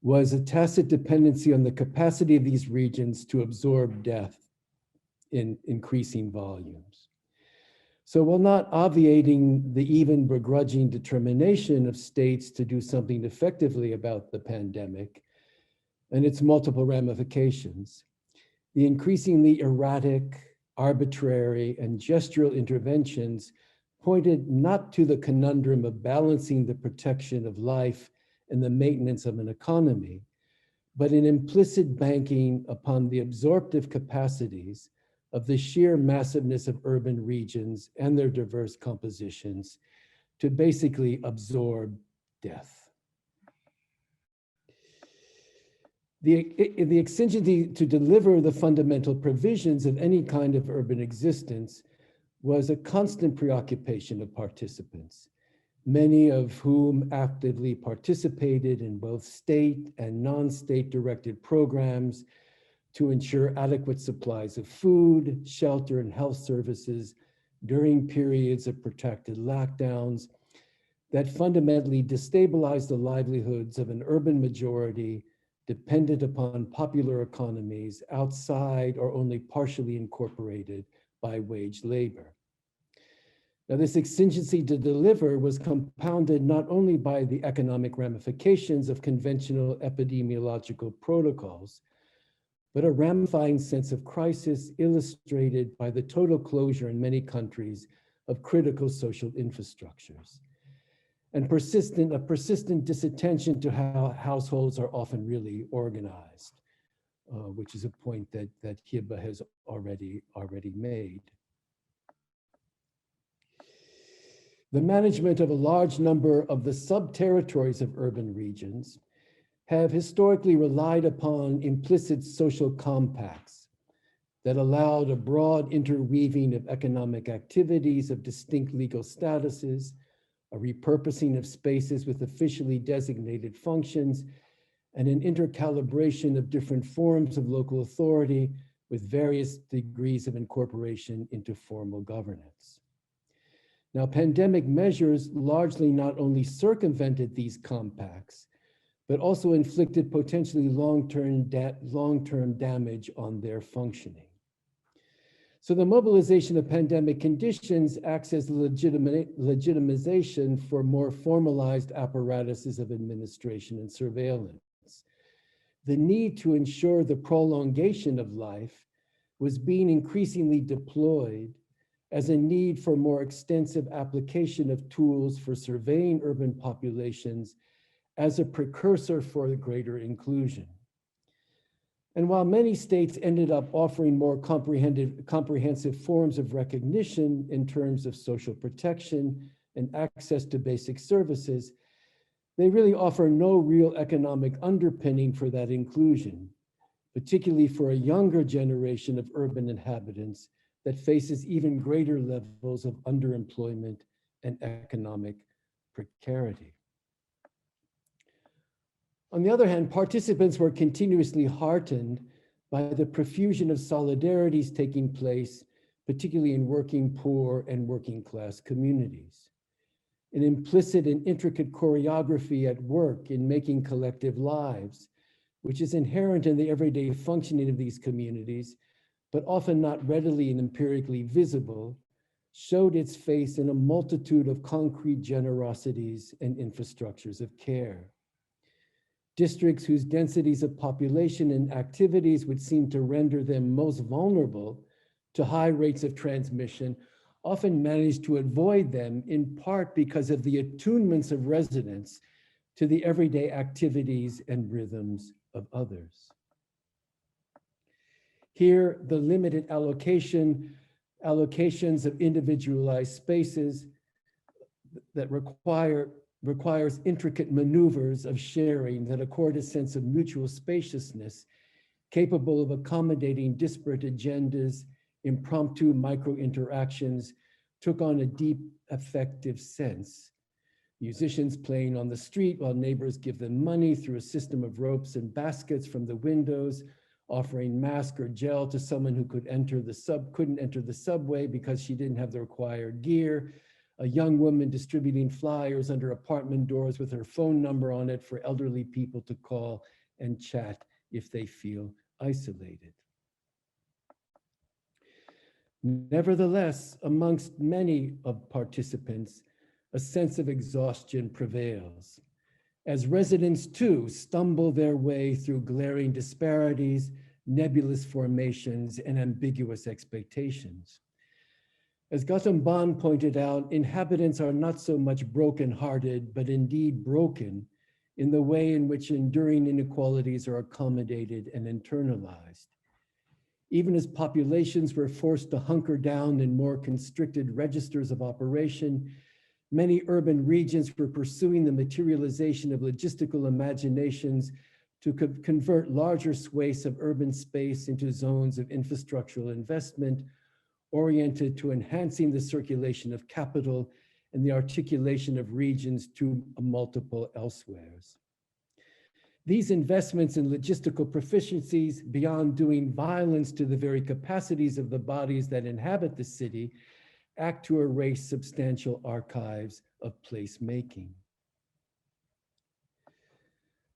was a tacit dependency on the capacity of these regions to absorb death in increasing volumes. So while not obviating the even begrudging determination of states to do something effectively about the pandemic and its multiple ramifications, the increasingly erratic, arbitrary, and gestural interventions pointed not to the conundrum of balancing the protection of life and the maintenance of an economy, but an implicit banking upon the absorptive capacities of the sheer massiveness of urban regions and their diverse compositions to basically absorb death. The exigency to deliver the fundamental provisions of any kind of urban existence was a constant preoccupation of participants, many of whom actively participated in both state and non-state directed programs to ensure adequate supplies of food, shelter, and health services during periods of protracted lockdowns that fundamentally destabilize the livelihoods of an urban majority dependent upon popular economies outside or only partially incorporated by wage labor. Now, this exigency to deliver was compounded not only by the economic ramifications of conventional epidemiological protocols, but a ramifying sense of crisis illustrated by the total closure in many countries of critical social infrastructures, and a persistent disattention to how households are often really organized, which is a point that Hiba has already made. The management of a large number of the sub-territories of urban regions have historically relied upon implicit social compacts that allowed a broad interweaving of economic activities of distinct legal statuses, a repurposing of spaces with officially designated functions, and an intercalibration of different forms of local authority with various degrees of incorporation into formal governance. Now, pandemic measures largely not only circumvented these compacts, but also inflicted potentially long-term damage on their functioning. So the mobilization of pandemic conditions acts as legitimization for more formalized apparatuses of administration and surveillance. The need to ensure the prolongation of life was being increasingly deployed as a need for more extensive application of tools for surveying urban populations as a precursor for the greater inclusion. And while many states ended up offering more comprehensive forms of recognition in terms of social protection and access to basic services, they really offer no real economic underpinning for that inclusion, particularly for a younger generation of urban inhabitants that faces even greater levels of underemployment and economic precarity. On the other hand, participants were continuously heartened by the profusion of solidarities taking place, particularly in working poor and working class communities. An implicit and intricate choreography at work in making collective lives, which is inherent in the everyday functioning of these communities, but often not readily and empirically visible, showed its face in a multitude of concrete generosities and infrastructures of care. Districts whose densities of population and activities would seem to render them most vulnerable to high rates of transmission often managed to avoid them, in part because of the attunements of residents to the everyday activities and rhythms of others. Here, the limited allocations of individualized spaces that requires intricate maneuvers of sharing that accord a sense of mutual spaciousness, capable of accommodating disparate agendas, impromptu micro-interactions, took on a deep affective sense. Musicians playing on the street while neighbors give them money through a system of ropes and baskets from the windows, offering mask or gel to someone who couldn't enter the subway because she didn't have the required gear, a young woman distributing flyers under apartment doors with her phone number on it for elderly people to call and chat if they feel isolated. Nevertheless, amongst many of participants, a sense of exhaustion prevails, as residents too stumble their way through glaring disparities, nebulous formations, and ambiguous expectations. As Gautam Ban pointed out, inhabitants are not so much broken-hearted, but indeed broken in the way in which enduring inequalities are accommodated and internalized. Even as populations were forced to hunker down in more constricted registers of operation, many urban regions were pursuing the materialization of logistical imaginations to convert larger swathes of urban space into zones of infrastructural investment oriented to enhancing the circulation of capital and the articulation of regions to multiple elsewheres. These investments in logistical proficiencies, beyond doing violence to the very capacities of the bodies that inhabit the city, act to erase substantial archives of placemaking.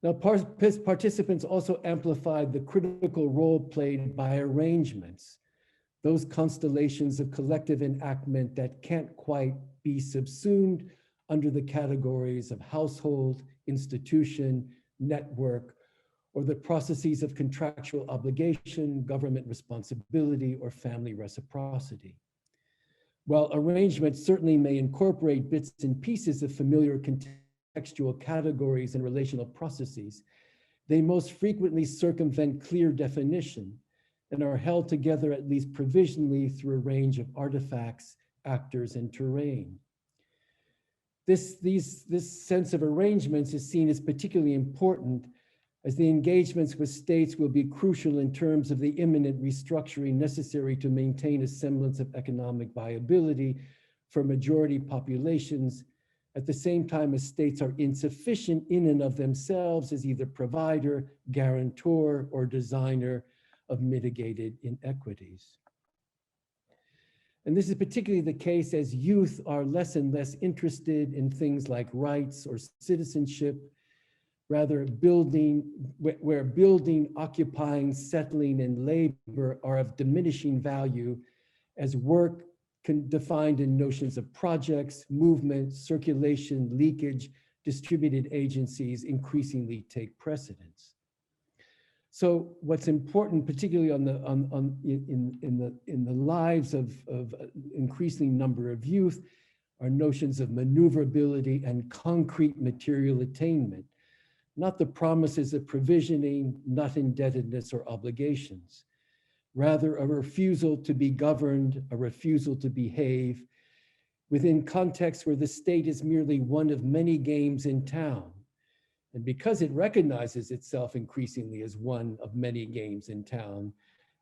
Now, participants also amplified the critical role played by arrangements, those constellations of collective enactment that can't quite be subsumed under the categories of household, institution, network, or the processes of contractual obligation, government responsibility, or family reciprocity. While arrangements certainly may incorporate bits and pieces of familiar contextual categories and relational processes, they most frequently circumvent clear definition and are held together at least provisionally through a range of artifacts, actors, and terrain. This sense of arrangements is seen as particularly important as the engagements with states will be crucial in terms of the imminent restructuring necessary to maintain a semblance of economic viability for majority populations, at the same time as states are insufficient in and of themselves as either provider, guarantor, or designer of mitigated inequities. And this is particularly the case as youth are less and less interested in things like rights or citizenship, rather where building, occupying, settling, and labor are of diminishing value as work defined in notions of projects, movement, circulation, leakage, distributed agencies increasingly take precedence. So what's important, particularly in the lives of increasing number of youth, are notions of maneuverability and concrete material attainment, not the promises of provisioning, not indebtedness or obligations, rather a refusal to be governed, a refusal to behave within contexts where the state is merely one of many games in town. And because it recognizes itself increasingly as one of many games in town,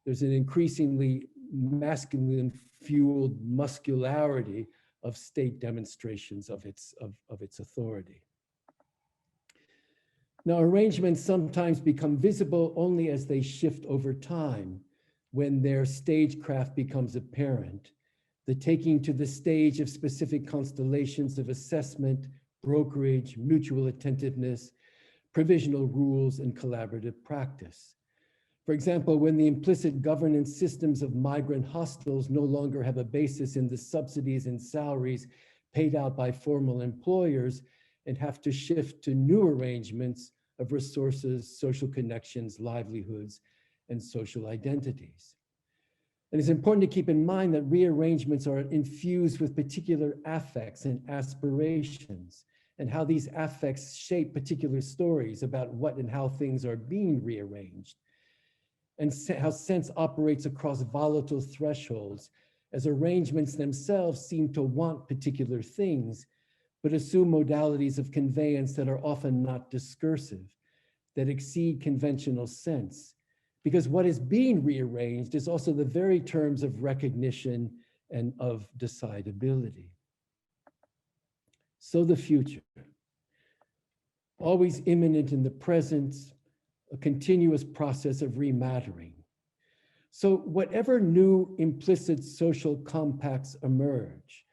there's an increasingly masculine fueled muscularity of state demonstrations of its authority. Now, arrangements sometimes become visible only as they shift over time, when their stagecraft becomes apparent, the taking to the stage of specific constellations of assessment, brokerage, mutual attentiveness, provisional rules, and collaborative practice. For example, when the implicit governance systems of migrant hostels no longer have a basis in the subsidies and salaries paid out by formal employers and have to shift to new arrangements of resources, social connections, livelihoods, and social identities. And it's important to keep in mind that rearrangements are infused with particular affects and aspirations, and how these affects shape particular stories about what and how things are being rearranged, and how sense operates across volatile thresholds, as arrangements themselves seem to want particular things, but assume modalities of conveyance that are often not discursive, that exceed conventional sense, because what is being rearranged is also the very terms of recognition and of decidability. So the future, always imminent in the present, a continuous process of remattering. So whatever new implicit social compacts emerge,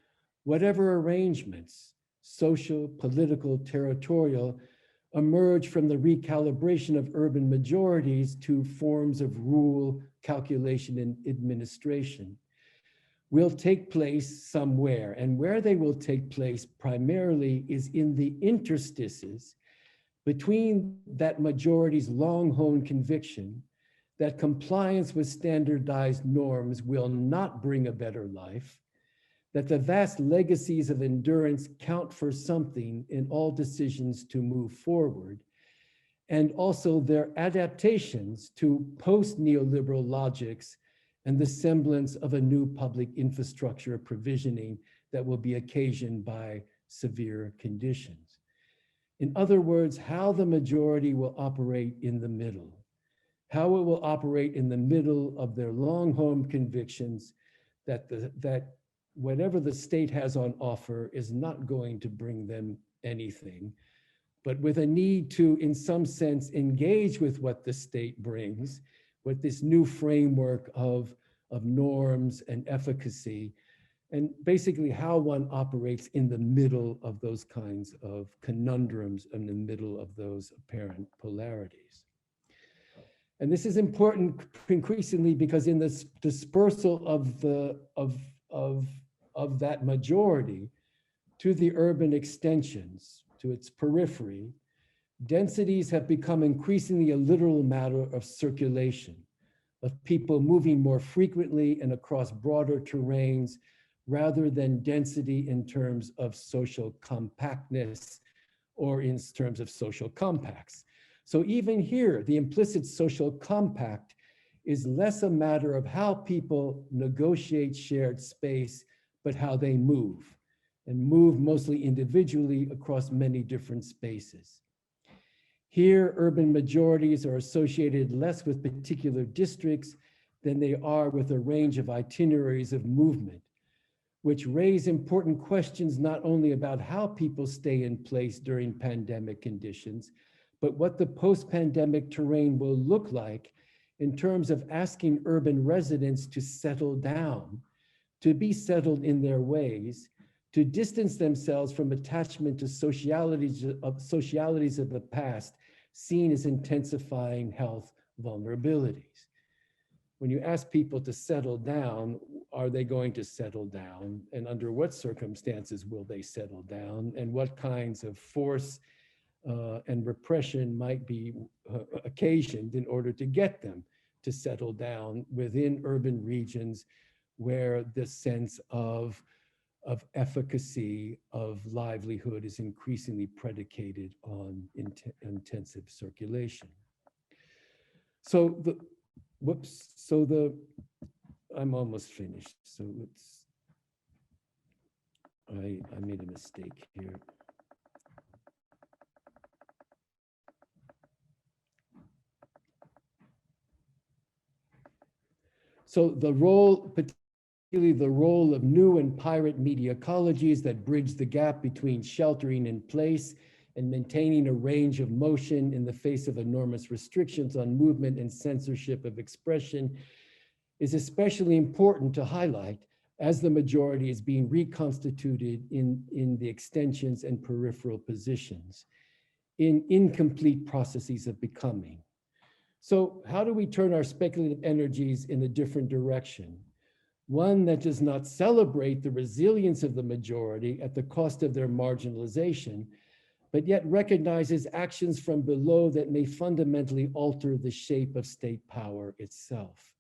whatever arrangements, social, political, territorial, emerge from the recalibration of urban majorities to forms of rule, calculation, and administration, will take place somewhere. And where they will take place primarily is in the interstices between that majority's long-honed conviction that compliance with standardized norms will not bring a better life, that the vast legacies of endurance count for something in all decisions to move forward, and also their adaptations to post-neoliberal logics and the semblance of a new public infrastructure provisioning that will be occasioned by severe conditions. In other words, how the majority will operate in the middle, how it will operate in the middle of their long-home convictions that whatever the state has on offer is not going to bring them anything, but with a need to, in some sense, engage with what the state brings, with this new framework of norms and efficacy, and basically how one operates in the middle of those kinds of conundrums, in the middle of those apparent polarities. And this is important increasingly because in this dispersal of that majority to the urban extensions, to its periphery, densities have become increasingly a literal matter of circulation, of people moving more frequently and across broader terrains, rather than density in terms of social compactness or in terms of social compacts. So even here, the implicit social compact is less a matter of how people negotiate shared space, but how they move, and move mostly individually across many different spaces. Here, urban majorities are associated less with particular districts than they are with a range of itineraries of movement, which raise important questions not only about how people stay in place during pandemic conditions, but what the post-pandemic terrain will look like in terms of asking urban residents to settle down, to be settled in their ways, to distance themselves from attachment to socialities of the past, seen as intensifying health vulnerabilities. When you ask people to settle down, are they going to settle down? And under what circumstances will they settle down? And what kinds of force and repression might be occasioned in order to get them to settle down within urban regions where the sense of efficacy of livelihood is increasingly predicated on intensive circulation. So I'm almost finished. So I made a mistake here. So the role, particularly the role of new and pirate media ecologies that bridge the gap between sheltering in place and maintaining a range of motion in the face of enormous restrictions on movement and censorship of expression, is especially important to highlight as the majority is being reconstituted in the extensions and peripheral positions, in incomplete processes of becoming. So how do we turn our speculative energies in a different direction? One that does not celebrate the resilience of the majority at the cost of their marginalization, but yet recognizes actions from below that may fundamentally alter the shape of state power itself.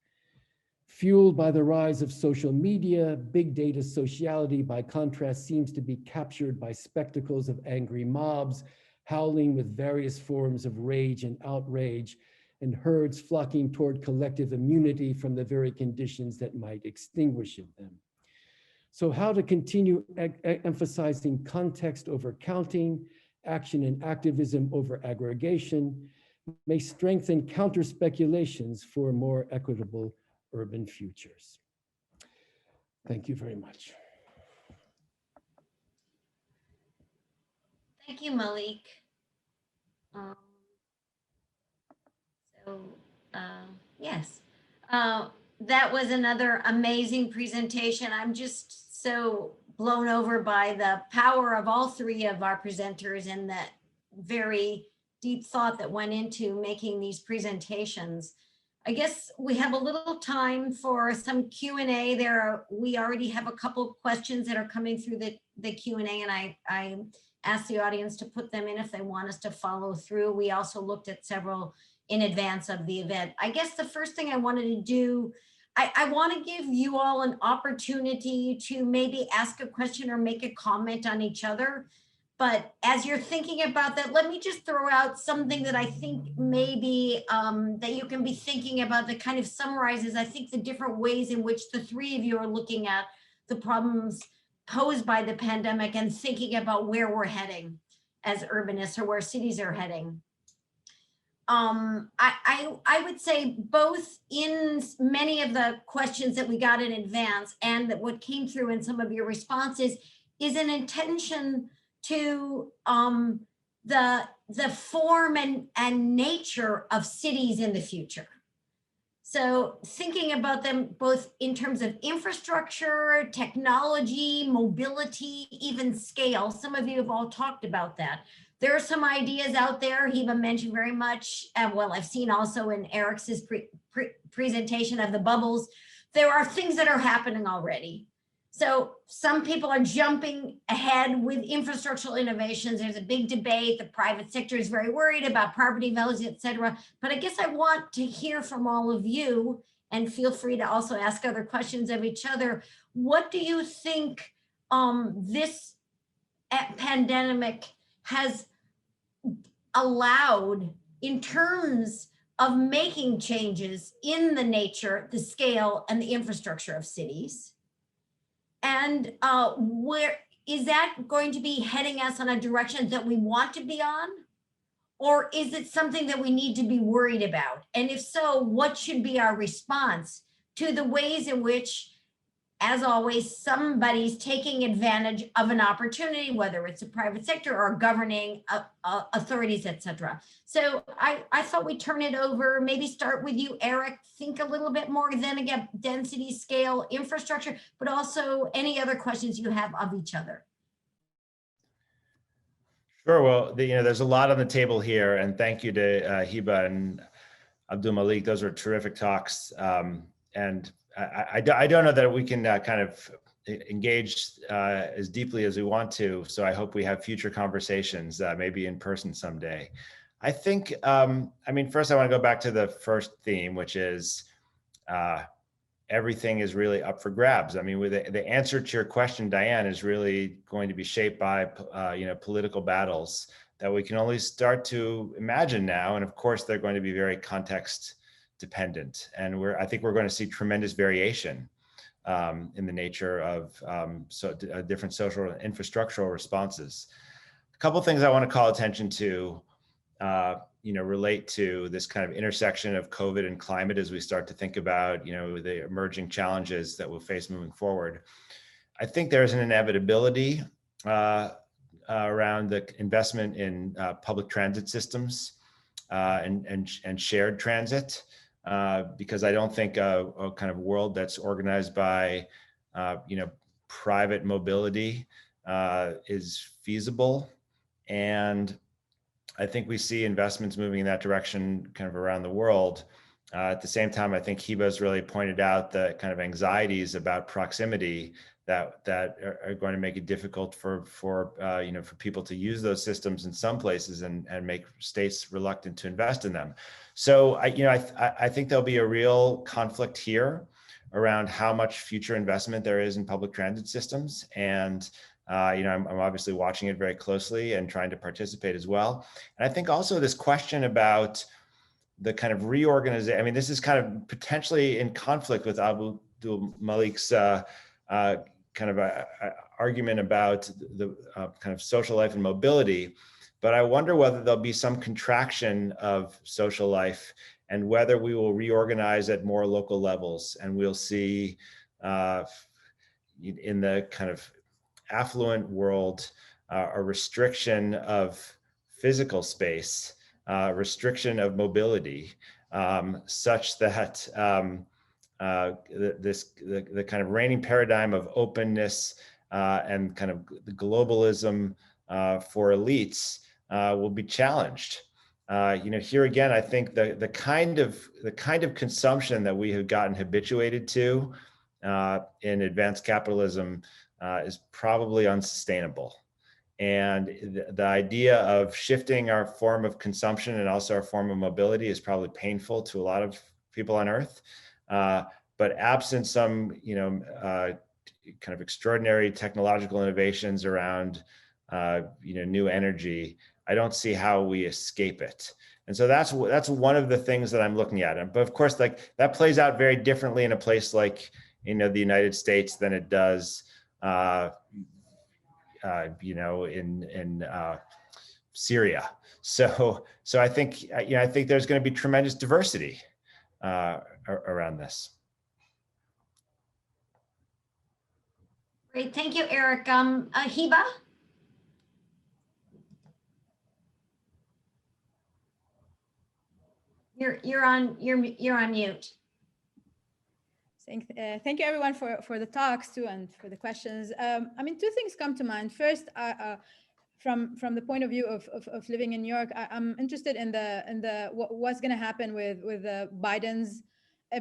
Fueled by the rise of social media, big data sociality, by contrast, seems to be captured by spectacles of angry mobs, howling with various forms of rage and outrage, and herds flocking toward collective immunity from the very conditions that might extinguish them. So how to continue emphasizing context over counting, action and activism over aggregation, may strengthen counter speculations for more equitable urban futures. Thank you very much. Thank you, Malik. Yes, that was another amazing presentation. I'm just so blown over by the power of all three of our presenters and that very deep thought that went into making these presentations. I guess we have a little time for some Q&A. We already have a couple questions that are coming through the Q&A, and I asked the audience to put them in if they want us to follow through. We also looked at several in advance of the event. I guess the first thing I wanted to do, I want to give you all an opportunity to maybe ask a question or make a comment on each other. But as you're thinking about that, let me just throw out something that I think maybe that you can be thinking about that kind of summarizes, I think, the different ways in which the three of you are looking at the problems posed by the pandemic and thinking about where we're heading as urbanists or where cities are heading. I would say both in many of the questions that we got in advance and that what came through in some of your responses is an intention to the form and nature of cities in the future. So thinking about them both in terms of infrastructure, technology, mobility, even scale. Some of you have all talked about that. There are some ideas out there. Hiba mentioned very much, well, I've seen also in Eric's presentation of the bubbles. There are things that are happening already. So some people are jumping ahead with infrastructural innovations. There's a big debate. The private sector is very worried about property values, et cetera. But I guess I want to hear from all of you, and feel free to also ask other questions of each other. What do you think this pandemic has allowed in terms of making changes in the nature, the scale, and the infrastructure of cities? And where is that going to be heading us on a direction that we want to be on? Or is it something that we need to be worried about? And if so, what should be our response to the ways in which, as always, somebody's taking advantage of an opportunity, whether it's a private sector or governing authorities, et cetera. So I thought we'd turn it over, maybe start with you, Eric, think a little bit more, then again, density, scale, infrastructure, but also any other questions you have of each other. Sure. Well, there's a lot on the table here, and thank you to Hiba and AbdouMaliq. Those were terrific talks. And I don't know that we can kind of engage as deeply as we want to. So I hope we have future conversations, maybe in person someday. I think, first I want to go back to the first theme, which is everything is really up for grabs. I mean, with the answer to your question, Diane, is really going to be shaped by, political battles that we can only start to imagine now. And of course, they're going to be very context dependent. And I think we're going to see tremendous variation in the nature of different social and infrastructural responses. A couple of things I want to call attention to, relate to this kind of intersection of COVID and climate as we start to think about, the emerging challenges that we'll face moving forward. I think there's an inevitability around the investment in public transit systems and shared transit. Because I don't think a kind of world that's organized by, private mobility is feasible. And I think we see investments moving in that direction kind of around the world. At the same time, I think Hiba's really pointed out the kind of anxieties about proximity that are going to make it difficult for people to use those systems in some places and make states reluctant to invest in them. So I think there'll be a real conflict here around how much future investment there is in public transit systems. And I'm obviously watching it very closely and trying to participate as well. And I think also this question about the kind of reorganization, I mean, this is kind of potentially in conflict with AbdouMaliq's kind of a argument about the kind of social life and mobility. But I wonder whether there'll be some contraction of social life and whether we will reorganize at more local levels. And we'll see in the kind of affluent world a restriction of physical space, restriction of mobility, such that the kind of reigning paradigm of openness and kind of globalism for elites will be challenged. Here again, I think the kind of consumption that we have gotten habituated to in advanced capitalism is probably unsustainable. And the idea of shifting our form of consumption and also our form of mobility is probably painful to a lot of people on Earth. But absent some, kind of extraordinary technological innovations around, new energy, I don't see how we escape it. And so that's one of the things that I'm looking at. But of course, like that plays out very differently in a place like, the United States than it does, in Syria. So I think, I think there's going to be tremendous diversity around this. Great, thank you, Eric. Hiba? You're on mute. Thank you everyone for the talks too and for the questions. I mean, two things come to mind. First, from the point of view of living in New York, I'm interested in what's going to happen with Biden's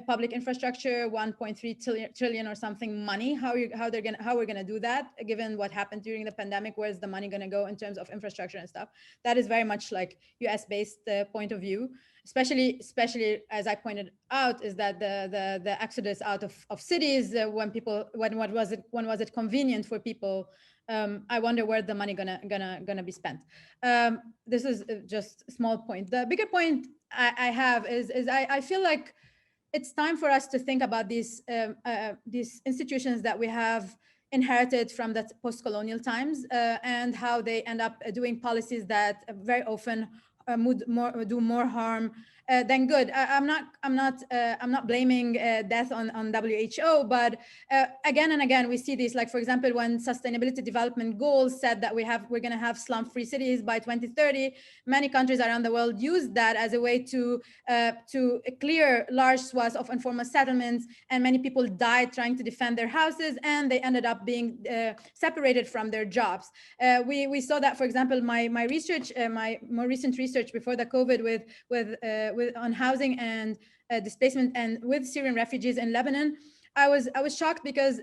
public infrastructure, 1.3 trillion or something money. How we're going to do that, given what happened during the pandemic? Where's the money going to go in terms of infrastructure and stuff? That is very much like US based point of view. Especially as I pointed out, is that the exodus out of cities when was it convenient for people. I wonder where the money gonna be spent. This is just a small point. The bigger point I have is I feel like it's time for us to think about these institutions that we have inherited from the post-colonial times and how they end up doing policies that very often do more harm than good. I'm not blaming death on WHO, but again and again we see this. Like for example, when Sustainability Development Goals said that we're going to have slum-free cities by 2030, many countries around the world used that as a way to clear large swaths of informal settlements, and many people died trying to defend their houses, and they ended up being separated from their jobs. We saw that, for example, my research, my more recent research before the COVID on housing and displacement and with Syrian refugees in Lebanon. I was shocked because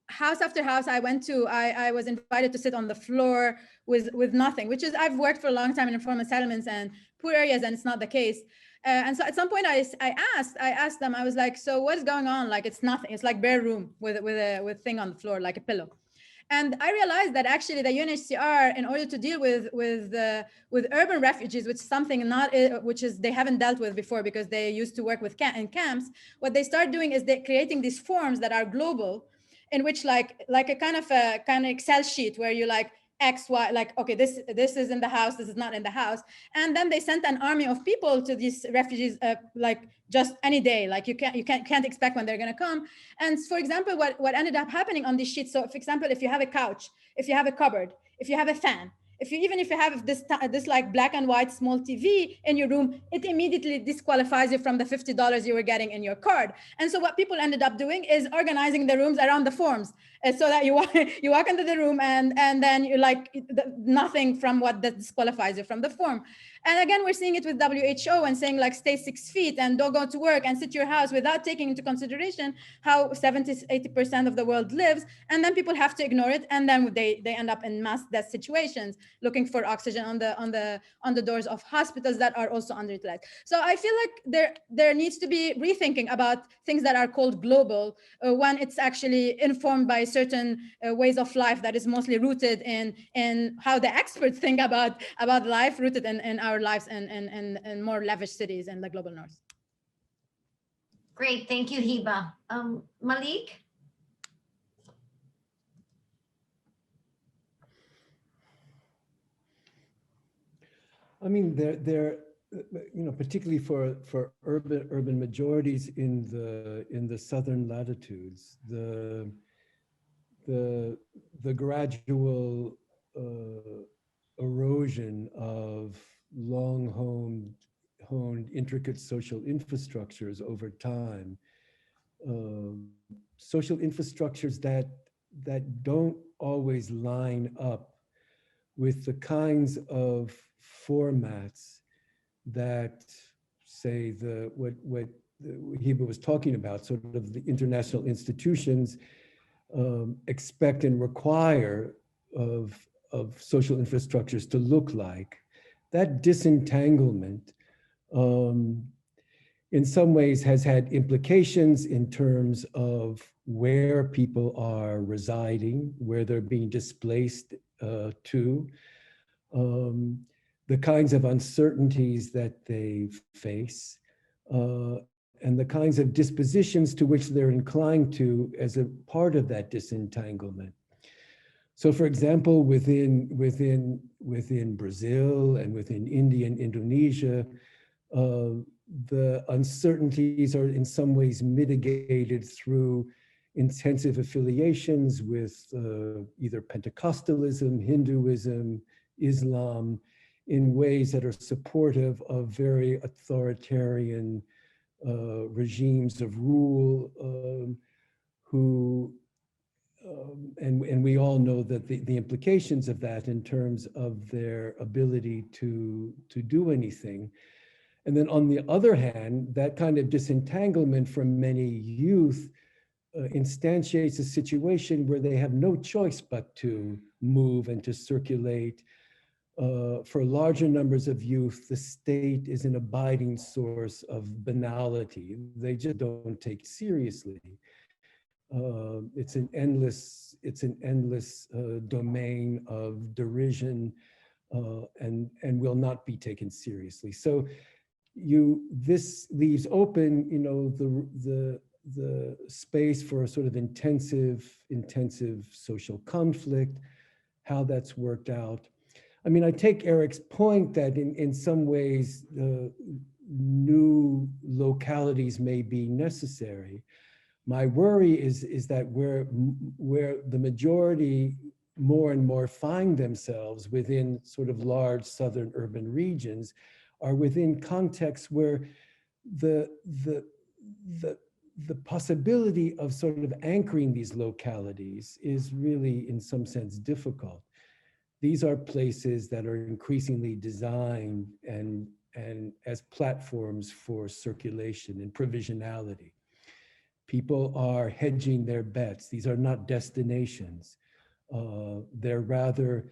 house after house I went to, I was invited to sit on the floor with nothing, which is, I've worked for a long time in informal settlements and poor areas, and it's not the case. And so at some point I asked them, I was like, so what's going on? Like, it's nothing. It's like bare room with thing on the floor, like a pillow. And I realized that actually the UNHCR, in order to deal with urban refugees, which is something they haven't dealt with before because they used to work with in camps, what they start doing is they're creating these forms that are global, in which like a kind of Excel sheet where you like X, Y, like, okay, this is in the house, this is not in the house. And then they sent an army of people to these refugees, like just any day, like you can't expect when they're gonna come. And for example, what ended up happening on this sheet, so for example, if you have a couch, if you have a cupboard, if you have a fan, even if you have this like black and white small TV in your room, it immediately disqualifies you from the $50 you were getting in your card. And so what people ended up doing is organizing the rooms around the forms, so that you walk into the room and then you like nothing from what that disqualifies you from the form. And again, we're seeing it with WHO and saying like stay 6 feet and don't go to work and sit your house, without taking into consideration how 70-80% of the world lives. And then people have to ignore it, and then they end up in mass death situations, looking for oxygen on the doors of hospitals that are also underutilized. So I feel like there needs to be rethinking about things that are called global when it's actually informed by certain ways of life that is mostly rooted in how the experts think about life, rooted in our lives and more lavish cities in the global north. Great, thank you, Hiba. Malik? I mean, there, particularly for urban majorities in the southern latitudes, the gradual erosion of long-honed intricate social infrastructures over time, social infrastructures that don't always line up with the kinds of formats that, say, what Hiba was talking about, sort of the international institutions expect and require of social infrastructures to look like. That disentanglement in some ways has had implications in terms of where people are residing, where they're being displaced to, the kinds of uncertainties that they face, and the kinds of dispositions to which they're inclined to as a part of that disentanglement. So, for example, within Brazil and within India and Indonesia, the uncertainties are in some ways mitigated through intensive affiliations with either Pentecostalism, Hinduism, Islam, in ways that are supportive of very authoritarian regimes of rule, and we all know that the implications of that in terms of their ability to do anything. And then on the other hand, that kind of disentanglement from many youth instantiates a situation where they have no choice but to move and to circulate. For larger numbers of youth, the state is an abiding source of banality. They just don't take it seriously. It's an endless domain of derision and will not be taken seriously. So this leaves open, the space for a sort of intensive social conflict, how that's worked out. I mean, I take Eric's point that in some ways, new localities may be necessary. My worry is that where the majority more and more find themselves within sort of large southern urban regions are within contexts where the possibility of sort of anchoring these localities is really in some sense difficult. These are places that are increasingly designed and as platforms for circulation and provisionality. People are hedging their bets. These are not destinations. They're rather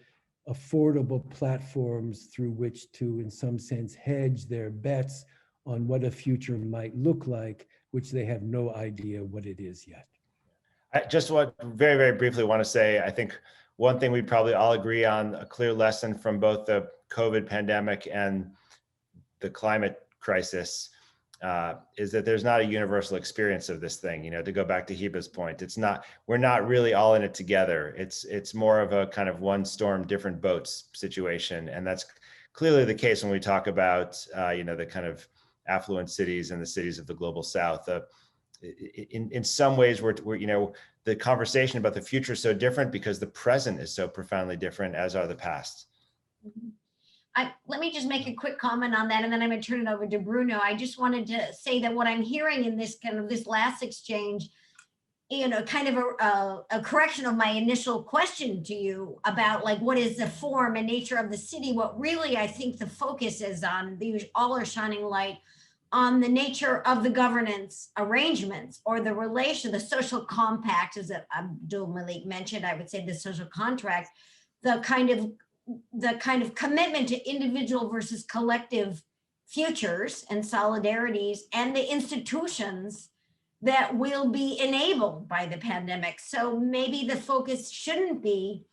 affordable platforms through which to, in some sense, hedge their bets on what a future might look like, which they have no idea what it is yet. I just very, very briefly want to say, I think one thing we probably all agree on, a clear lesson from both the COVID pandemic and the climate crisis, is that there's not a universal experience of this thing. To go back to Hiba's point, we're not really all in it together. It's more of a kind of one storm, different boats situation. And that's clearly the case when we talk about, the kind of affluent cities and the cities of the global South. In some ways, we're the conversation about the future is so different because the present is so profoundly different, as are the past. Let me just make a quick comment on that, and then I'm going to turn it over to Bruno. I just wanted to say that what I'm hearing in this last exchange, kind of a correction of my initial question to you about like what is the form and nature of the city. What really I think the focus is on, these all are shining light on the nature of the governance arrangements or the relation, the social compact, as AbdouMaliq mentioned. I would say the social contract, the kind of commitment to individual versus collective futures and solidarities, and the institutions that will be enabled by the pandemic. So maybe the focus shouldn't be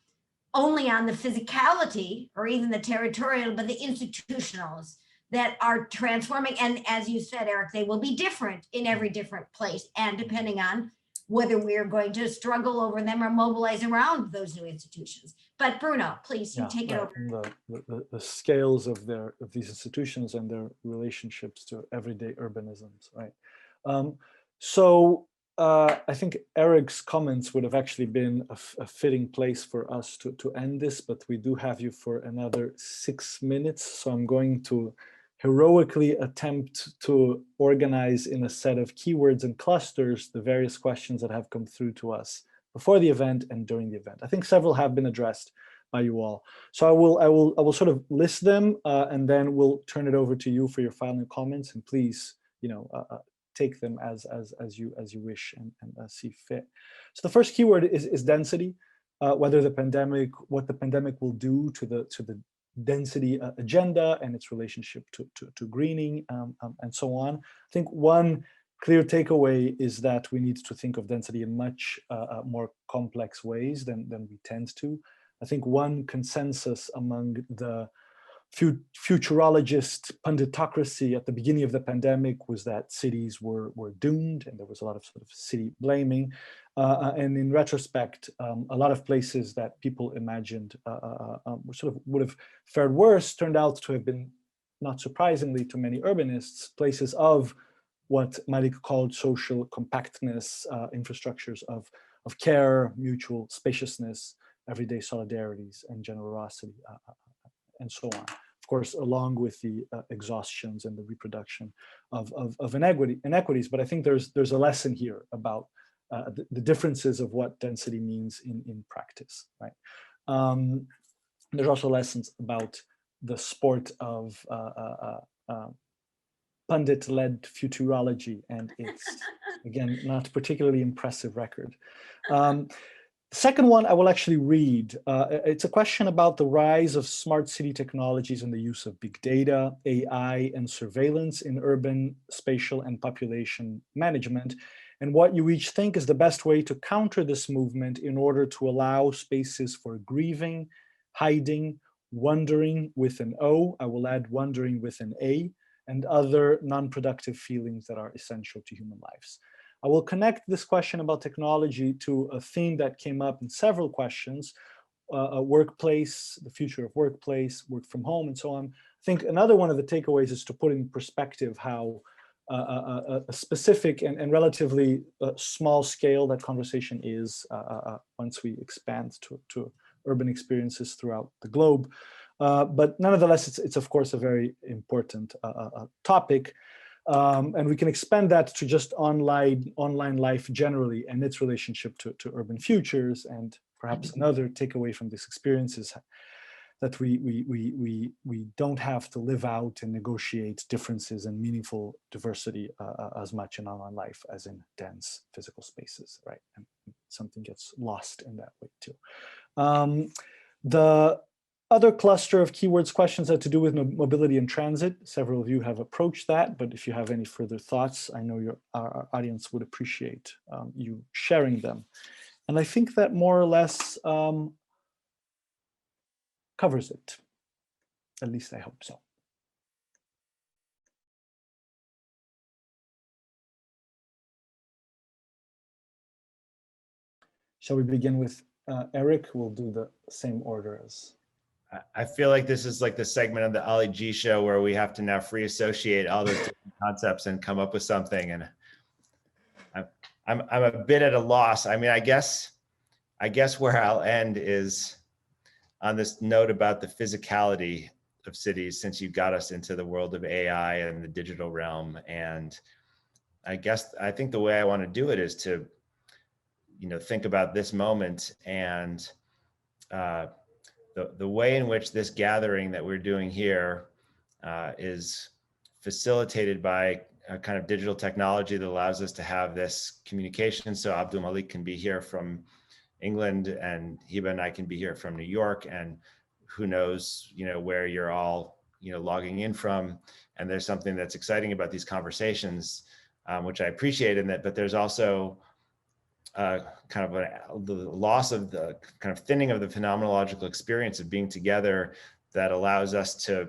only on the physicality or even the territorial, but the institutionals that are transforming. And as you said, Eric, they will be different in every different place, and depending on whether we're going to struggle over them or mobilize around those new institutions. But Bruno, please, you take it over. The scales of these institutions and their relationships to everyday urbanisms, right? I think Eric's comments would have actually been a fitting place for us to end this, but we do have you for another 6 minutes. So I'm going to heroically attempt to organize in a set of keywords and clusters the various questions that have come through to us before the event and during the event. I think several have been addressed by you all. So I will sort of list them and then we'll turn it over to you for your final comments, and please, take them as you wish and see fit. So the first keyword is density. What the pandemic will do to the density agenda and its relationship to greening and so on. I think one clear takeaway is that we need to think of density in much more complex ways than we tend to. I think one consensus among the futurologist punditocracy at the beginning of the pandemic was that cities were doomed, and there was a lot of sort of city blaming. And in retrospect, a lot of places that people imagined would have fared worse turned out to have been, not surprisingly to many urbanists, places of what Maliq called social compactness, infrastructures of care, mutual spaciousness, everyday solidarities, and generosity, and so on. Of course, along with the exhaustions and the reproduction of inequities. But I think there's a lesson here about the differences of what density means in practice, right? There's also lessons about the sport of pundit-led futurology and its, again, not particularly impressive record. Second one I will actually read. It's a question about the rise of smart city technologies and the use of big data, AI, and surveillance in urban, spatial, and population management, and what you each think is the best way to counter this movement in order to allow spaces for grieving, hiding, wondering with an O, I will add wondering with an A, and other non-productive feelings that are essential to human lives. I will connect this question about technology to a theme that came up in several questions, a workplace, the future of workplace, work from home, and so on. I think another one of the takeaways is to put in perspective how a specific and relatively small scale that conversation is once we expand to urban experiences throughout the globe. But nonetheless, it's of course a very important topic. And we can expand that to just online life generally and its relationship to urban futures. And perhaps another takeaway from this experience is that we don't have to live out and negotiate differences and meaningful diversity as much in online life as in dense physical spaces, right? And something gets lost in that way too. The other cluster of keywords questions had to do with mobility and transit. Several of you have approached that, but if you have any further thoughts, I know our audience would appreciate you sharing them. And I think that more or less covers it. At least I hope so. Shall we begin with Eric? We'll do the same order as. I feel like this is like the segment of the Ali G show where we have to now free associate all those different concepts and come up with something. And I'm a bit at a loss. I mean, I guess where I'll end is on this note about the physicality of cities, since you got us into the world of AI and the digital realm. And I think the way I want to do it is to, think about this moment and the way in which this gathering that we're doing here is facilitated by a kind of digital technology that allows us to have this communication. So AbdouMaliq can be here from England and Hiba and I can be here from New York, and who knows, where you're all, logging in from. And there's something that's exciting about these conversations, which I appreciate in that, but there's also kind of the loss of the kind of thinning of the phenomenological experience of being together that allows us to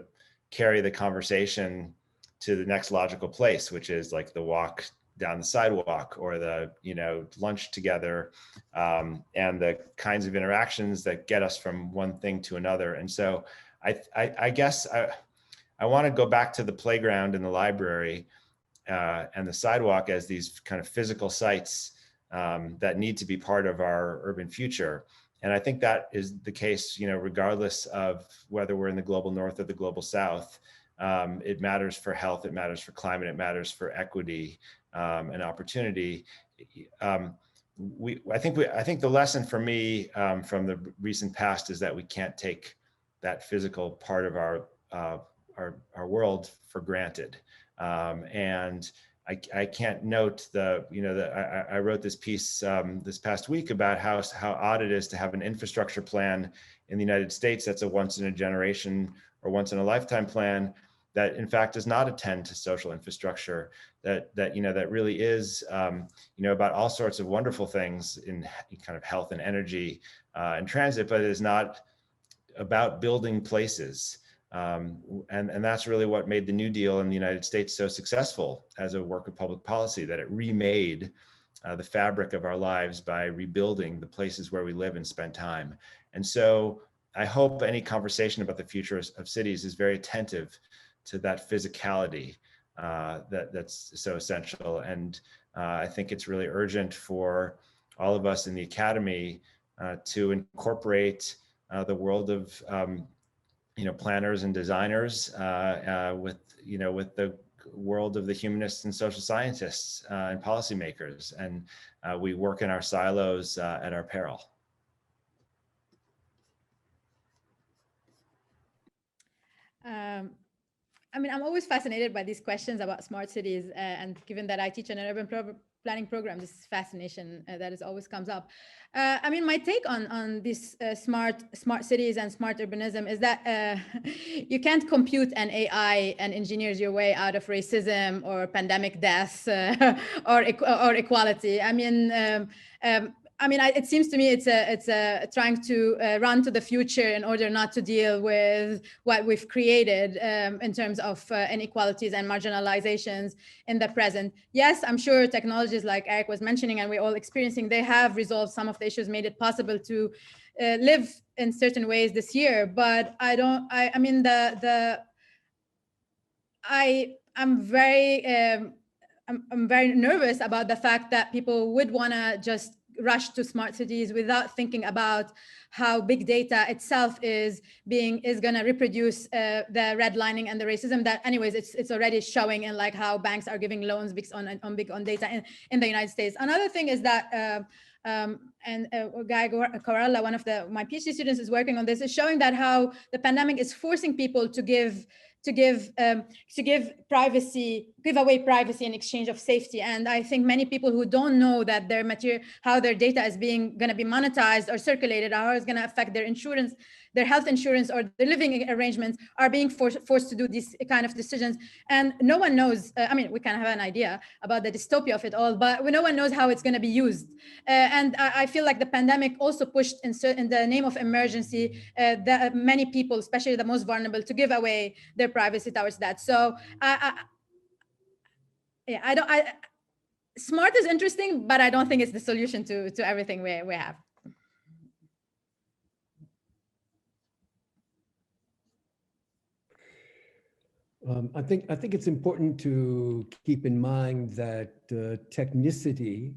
carry the conversation to the next logical place, which is like the walk down the sidewalk or the, lunch together, and the kinds of interactions that get us from one thing to another. And so I guess I want to go back to the playground and the library and the sidewalk as these kind of physical sites that need to be part of our urban future. And I think that is the case, regardless of whether we're in the global north or the global south. It matters for health, it matters for climate, it matters for equity and opportunity. I think the lesson for me from the recent past is that we can't take that physical part of our world for granted. And I can't note I wrote this piece this past week about how odd it is to have an infrastructure plan in the United States that's a once in a generation or once in a lifetime plan that in fact does not attend to social infrastructure, that really is about all sorts of wonderful things in kind of health and energy and transit, but it is not about building places. And that's really what made the New Deal in the United States so successful as a work of public policy, that it remade the fabric of our lives by rebuilding the places where we live and spend time. And so I hope any conversation about the future of cities is very attentive to that physicality that's so essential. And I think it's really urgent for all of us in the academy to incorporate the world of planners and designers with the world of the humanists and social scientists and policymakers, and we work in our silos at our peril. I mean, I'm always fascinated by these questions about smart cities, and given that I teach in an urban planning program, this fascination that is always comes up. I mean, my take on these smart cities and smart urbanism is that you can't compute an AI and engineers your way out of racism or pandemic deaths or equality. I mean, it seems to me it's trying to run to the future in order not to deal with what we've created in terms of inequalities and marginalizations in the present. Yes, I'm sure technologies like Eric was mentioning and we're all experiencing, they have resolved some of the issues, made it possible to live in certain ways this year. But I'm very nervous about the fact that people would want to just rush to smart cities without thinking about how big data itself is going to reproduce the redlining and the racism that anyways it's already showing in like how banks are giving loans based on data in the United States. Another thing is that Guy Carvalho, one of my PhD students, is working on this, is showing that how the pandemic is forcing people to give away privacy in exchange of safety. And I think many people who don't know that their how their data is going to be monetized or circulated, how it's going to affect their insurance, their health insurance, or their living arrangements, are being forced to do these kind of decisions. And no one knows. We can have an idea about the dystopia of it all, but no one knows how it's going to be used. And I feel like the pandemic also pushed in the name of emergency that many people, especially the most vulnerable, to give away their privacy towards that. So smart is interesting, but I don't think it's the solution to everything we have. I think it's important to keep in mind that technicity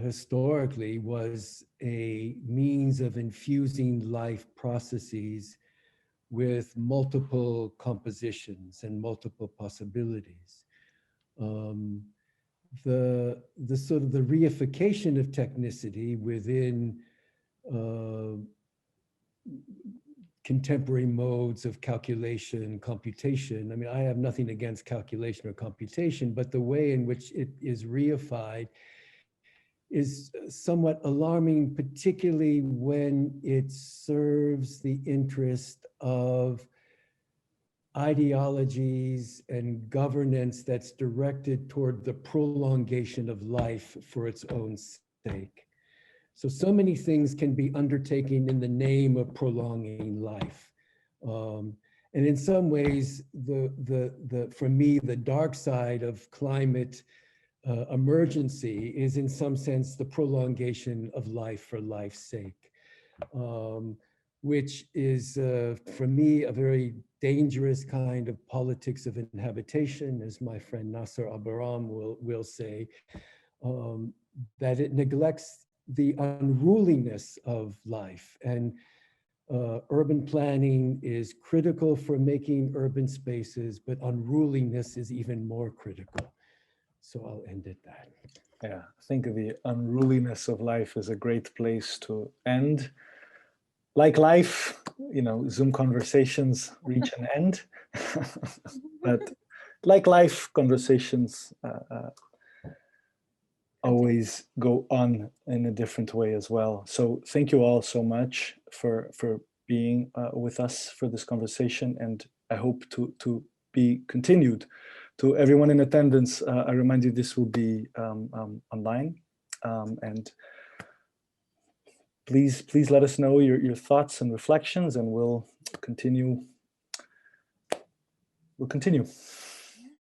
historically was a means of infusing life processes with multiple compositions and multiple possibilities. The sort of the reification of technicity within contemporary modes of calculation, computation. I mean, I have nothing against calculation or computation, but the way in which it is reified is somewhat alarming, particularly when it serves the interest of ideologies and governance that's directed toward the prolongation of life for its own sake. So many things can be undertaken in the name of prolonging life. And in some ways, for me, the dark side of climate emergency is in some sense the prolongation of life for life's sake, which is for me a very dangerous kind of politics of inhabitation, as my friend Nasser Abaram will say, that it neglects the unruliness of life. And urban planning is critical for making urban spaces, but unruliness is even more critical. So I'll end at that. Yeah, I think the unruliness of life is a great place to end. Like life, Zoom conversations reach an end, but like life, conversations always go on in a different way as well. So thank you all so much for being with us for this conversation, and I hope to be continued. To everyone in attendance, I remind you this will be online, and please let us know your thoughts and reflections, and we'll continue.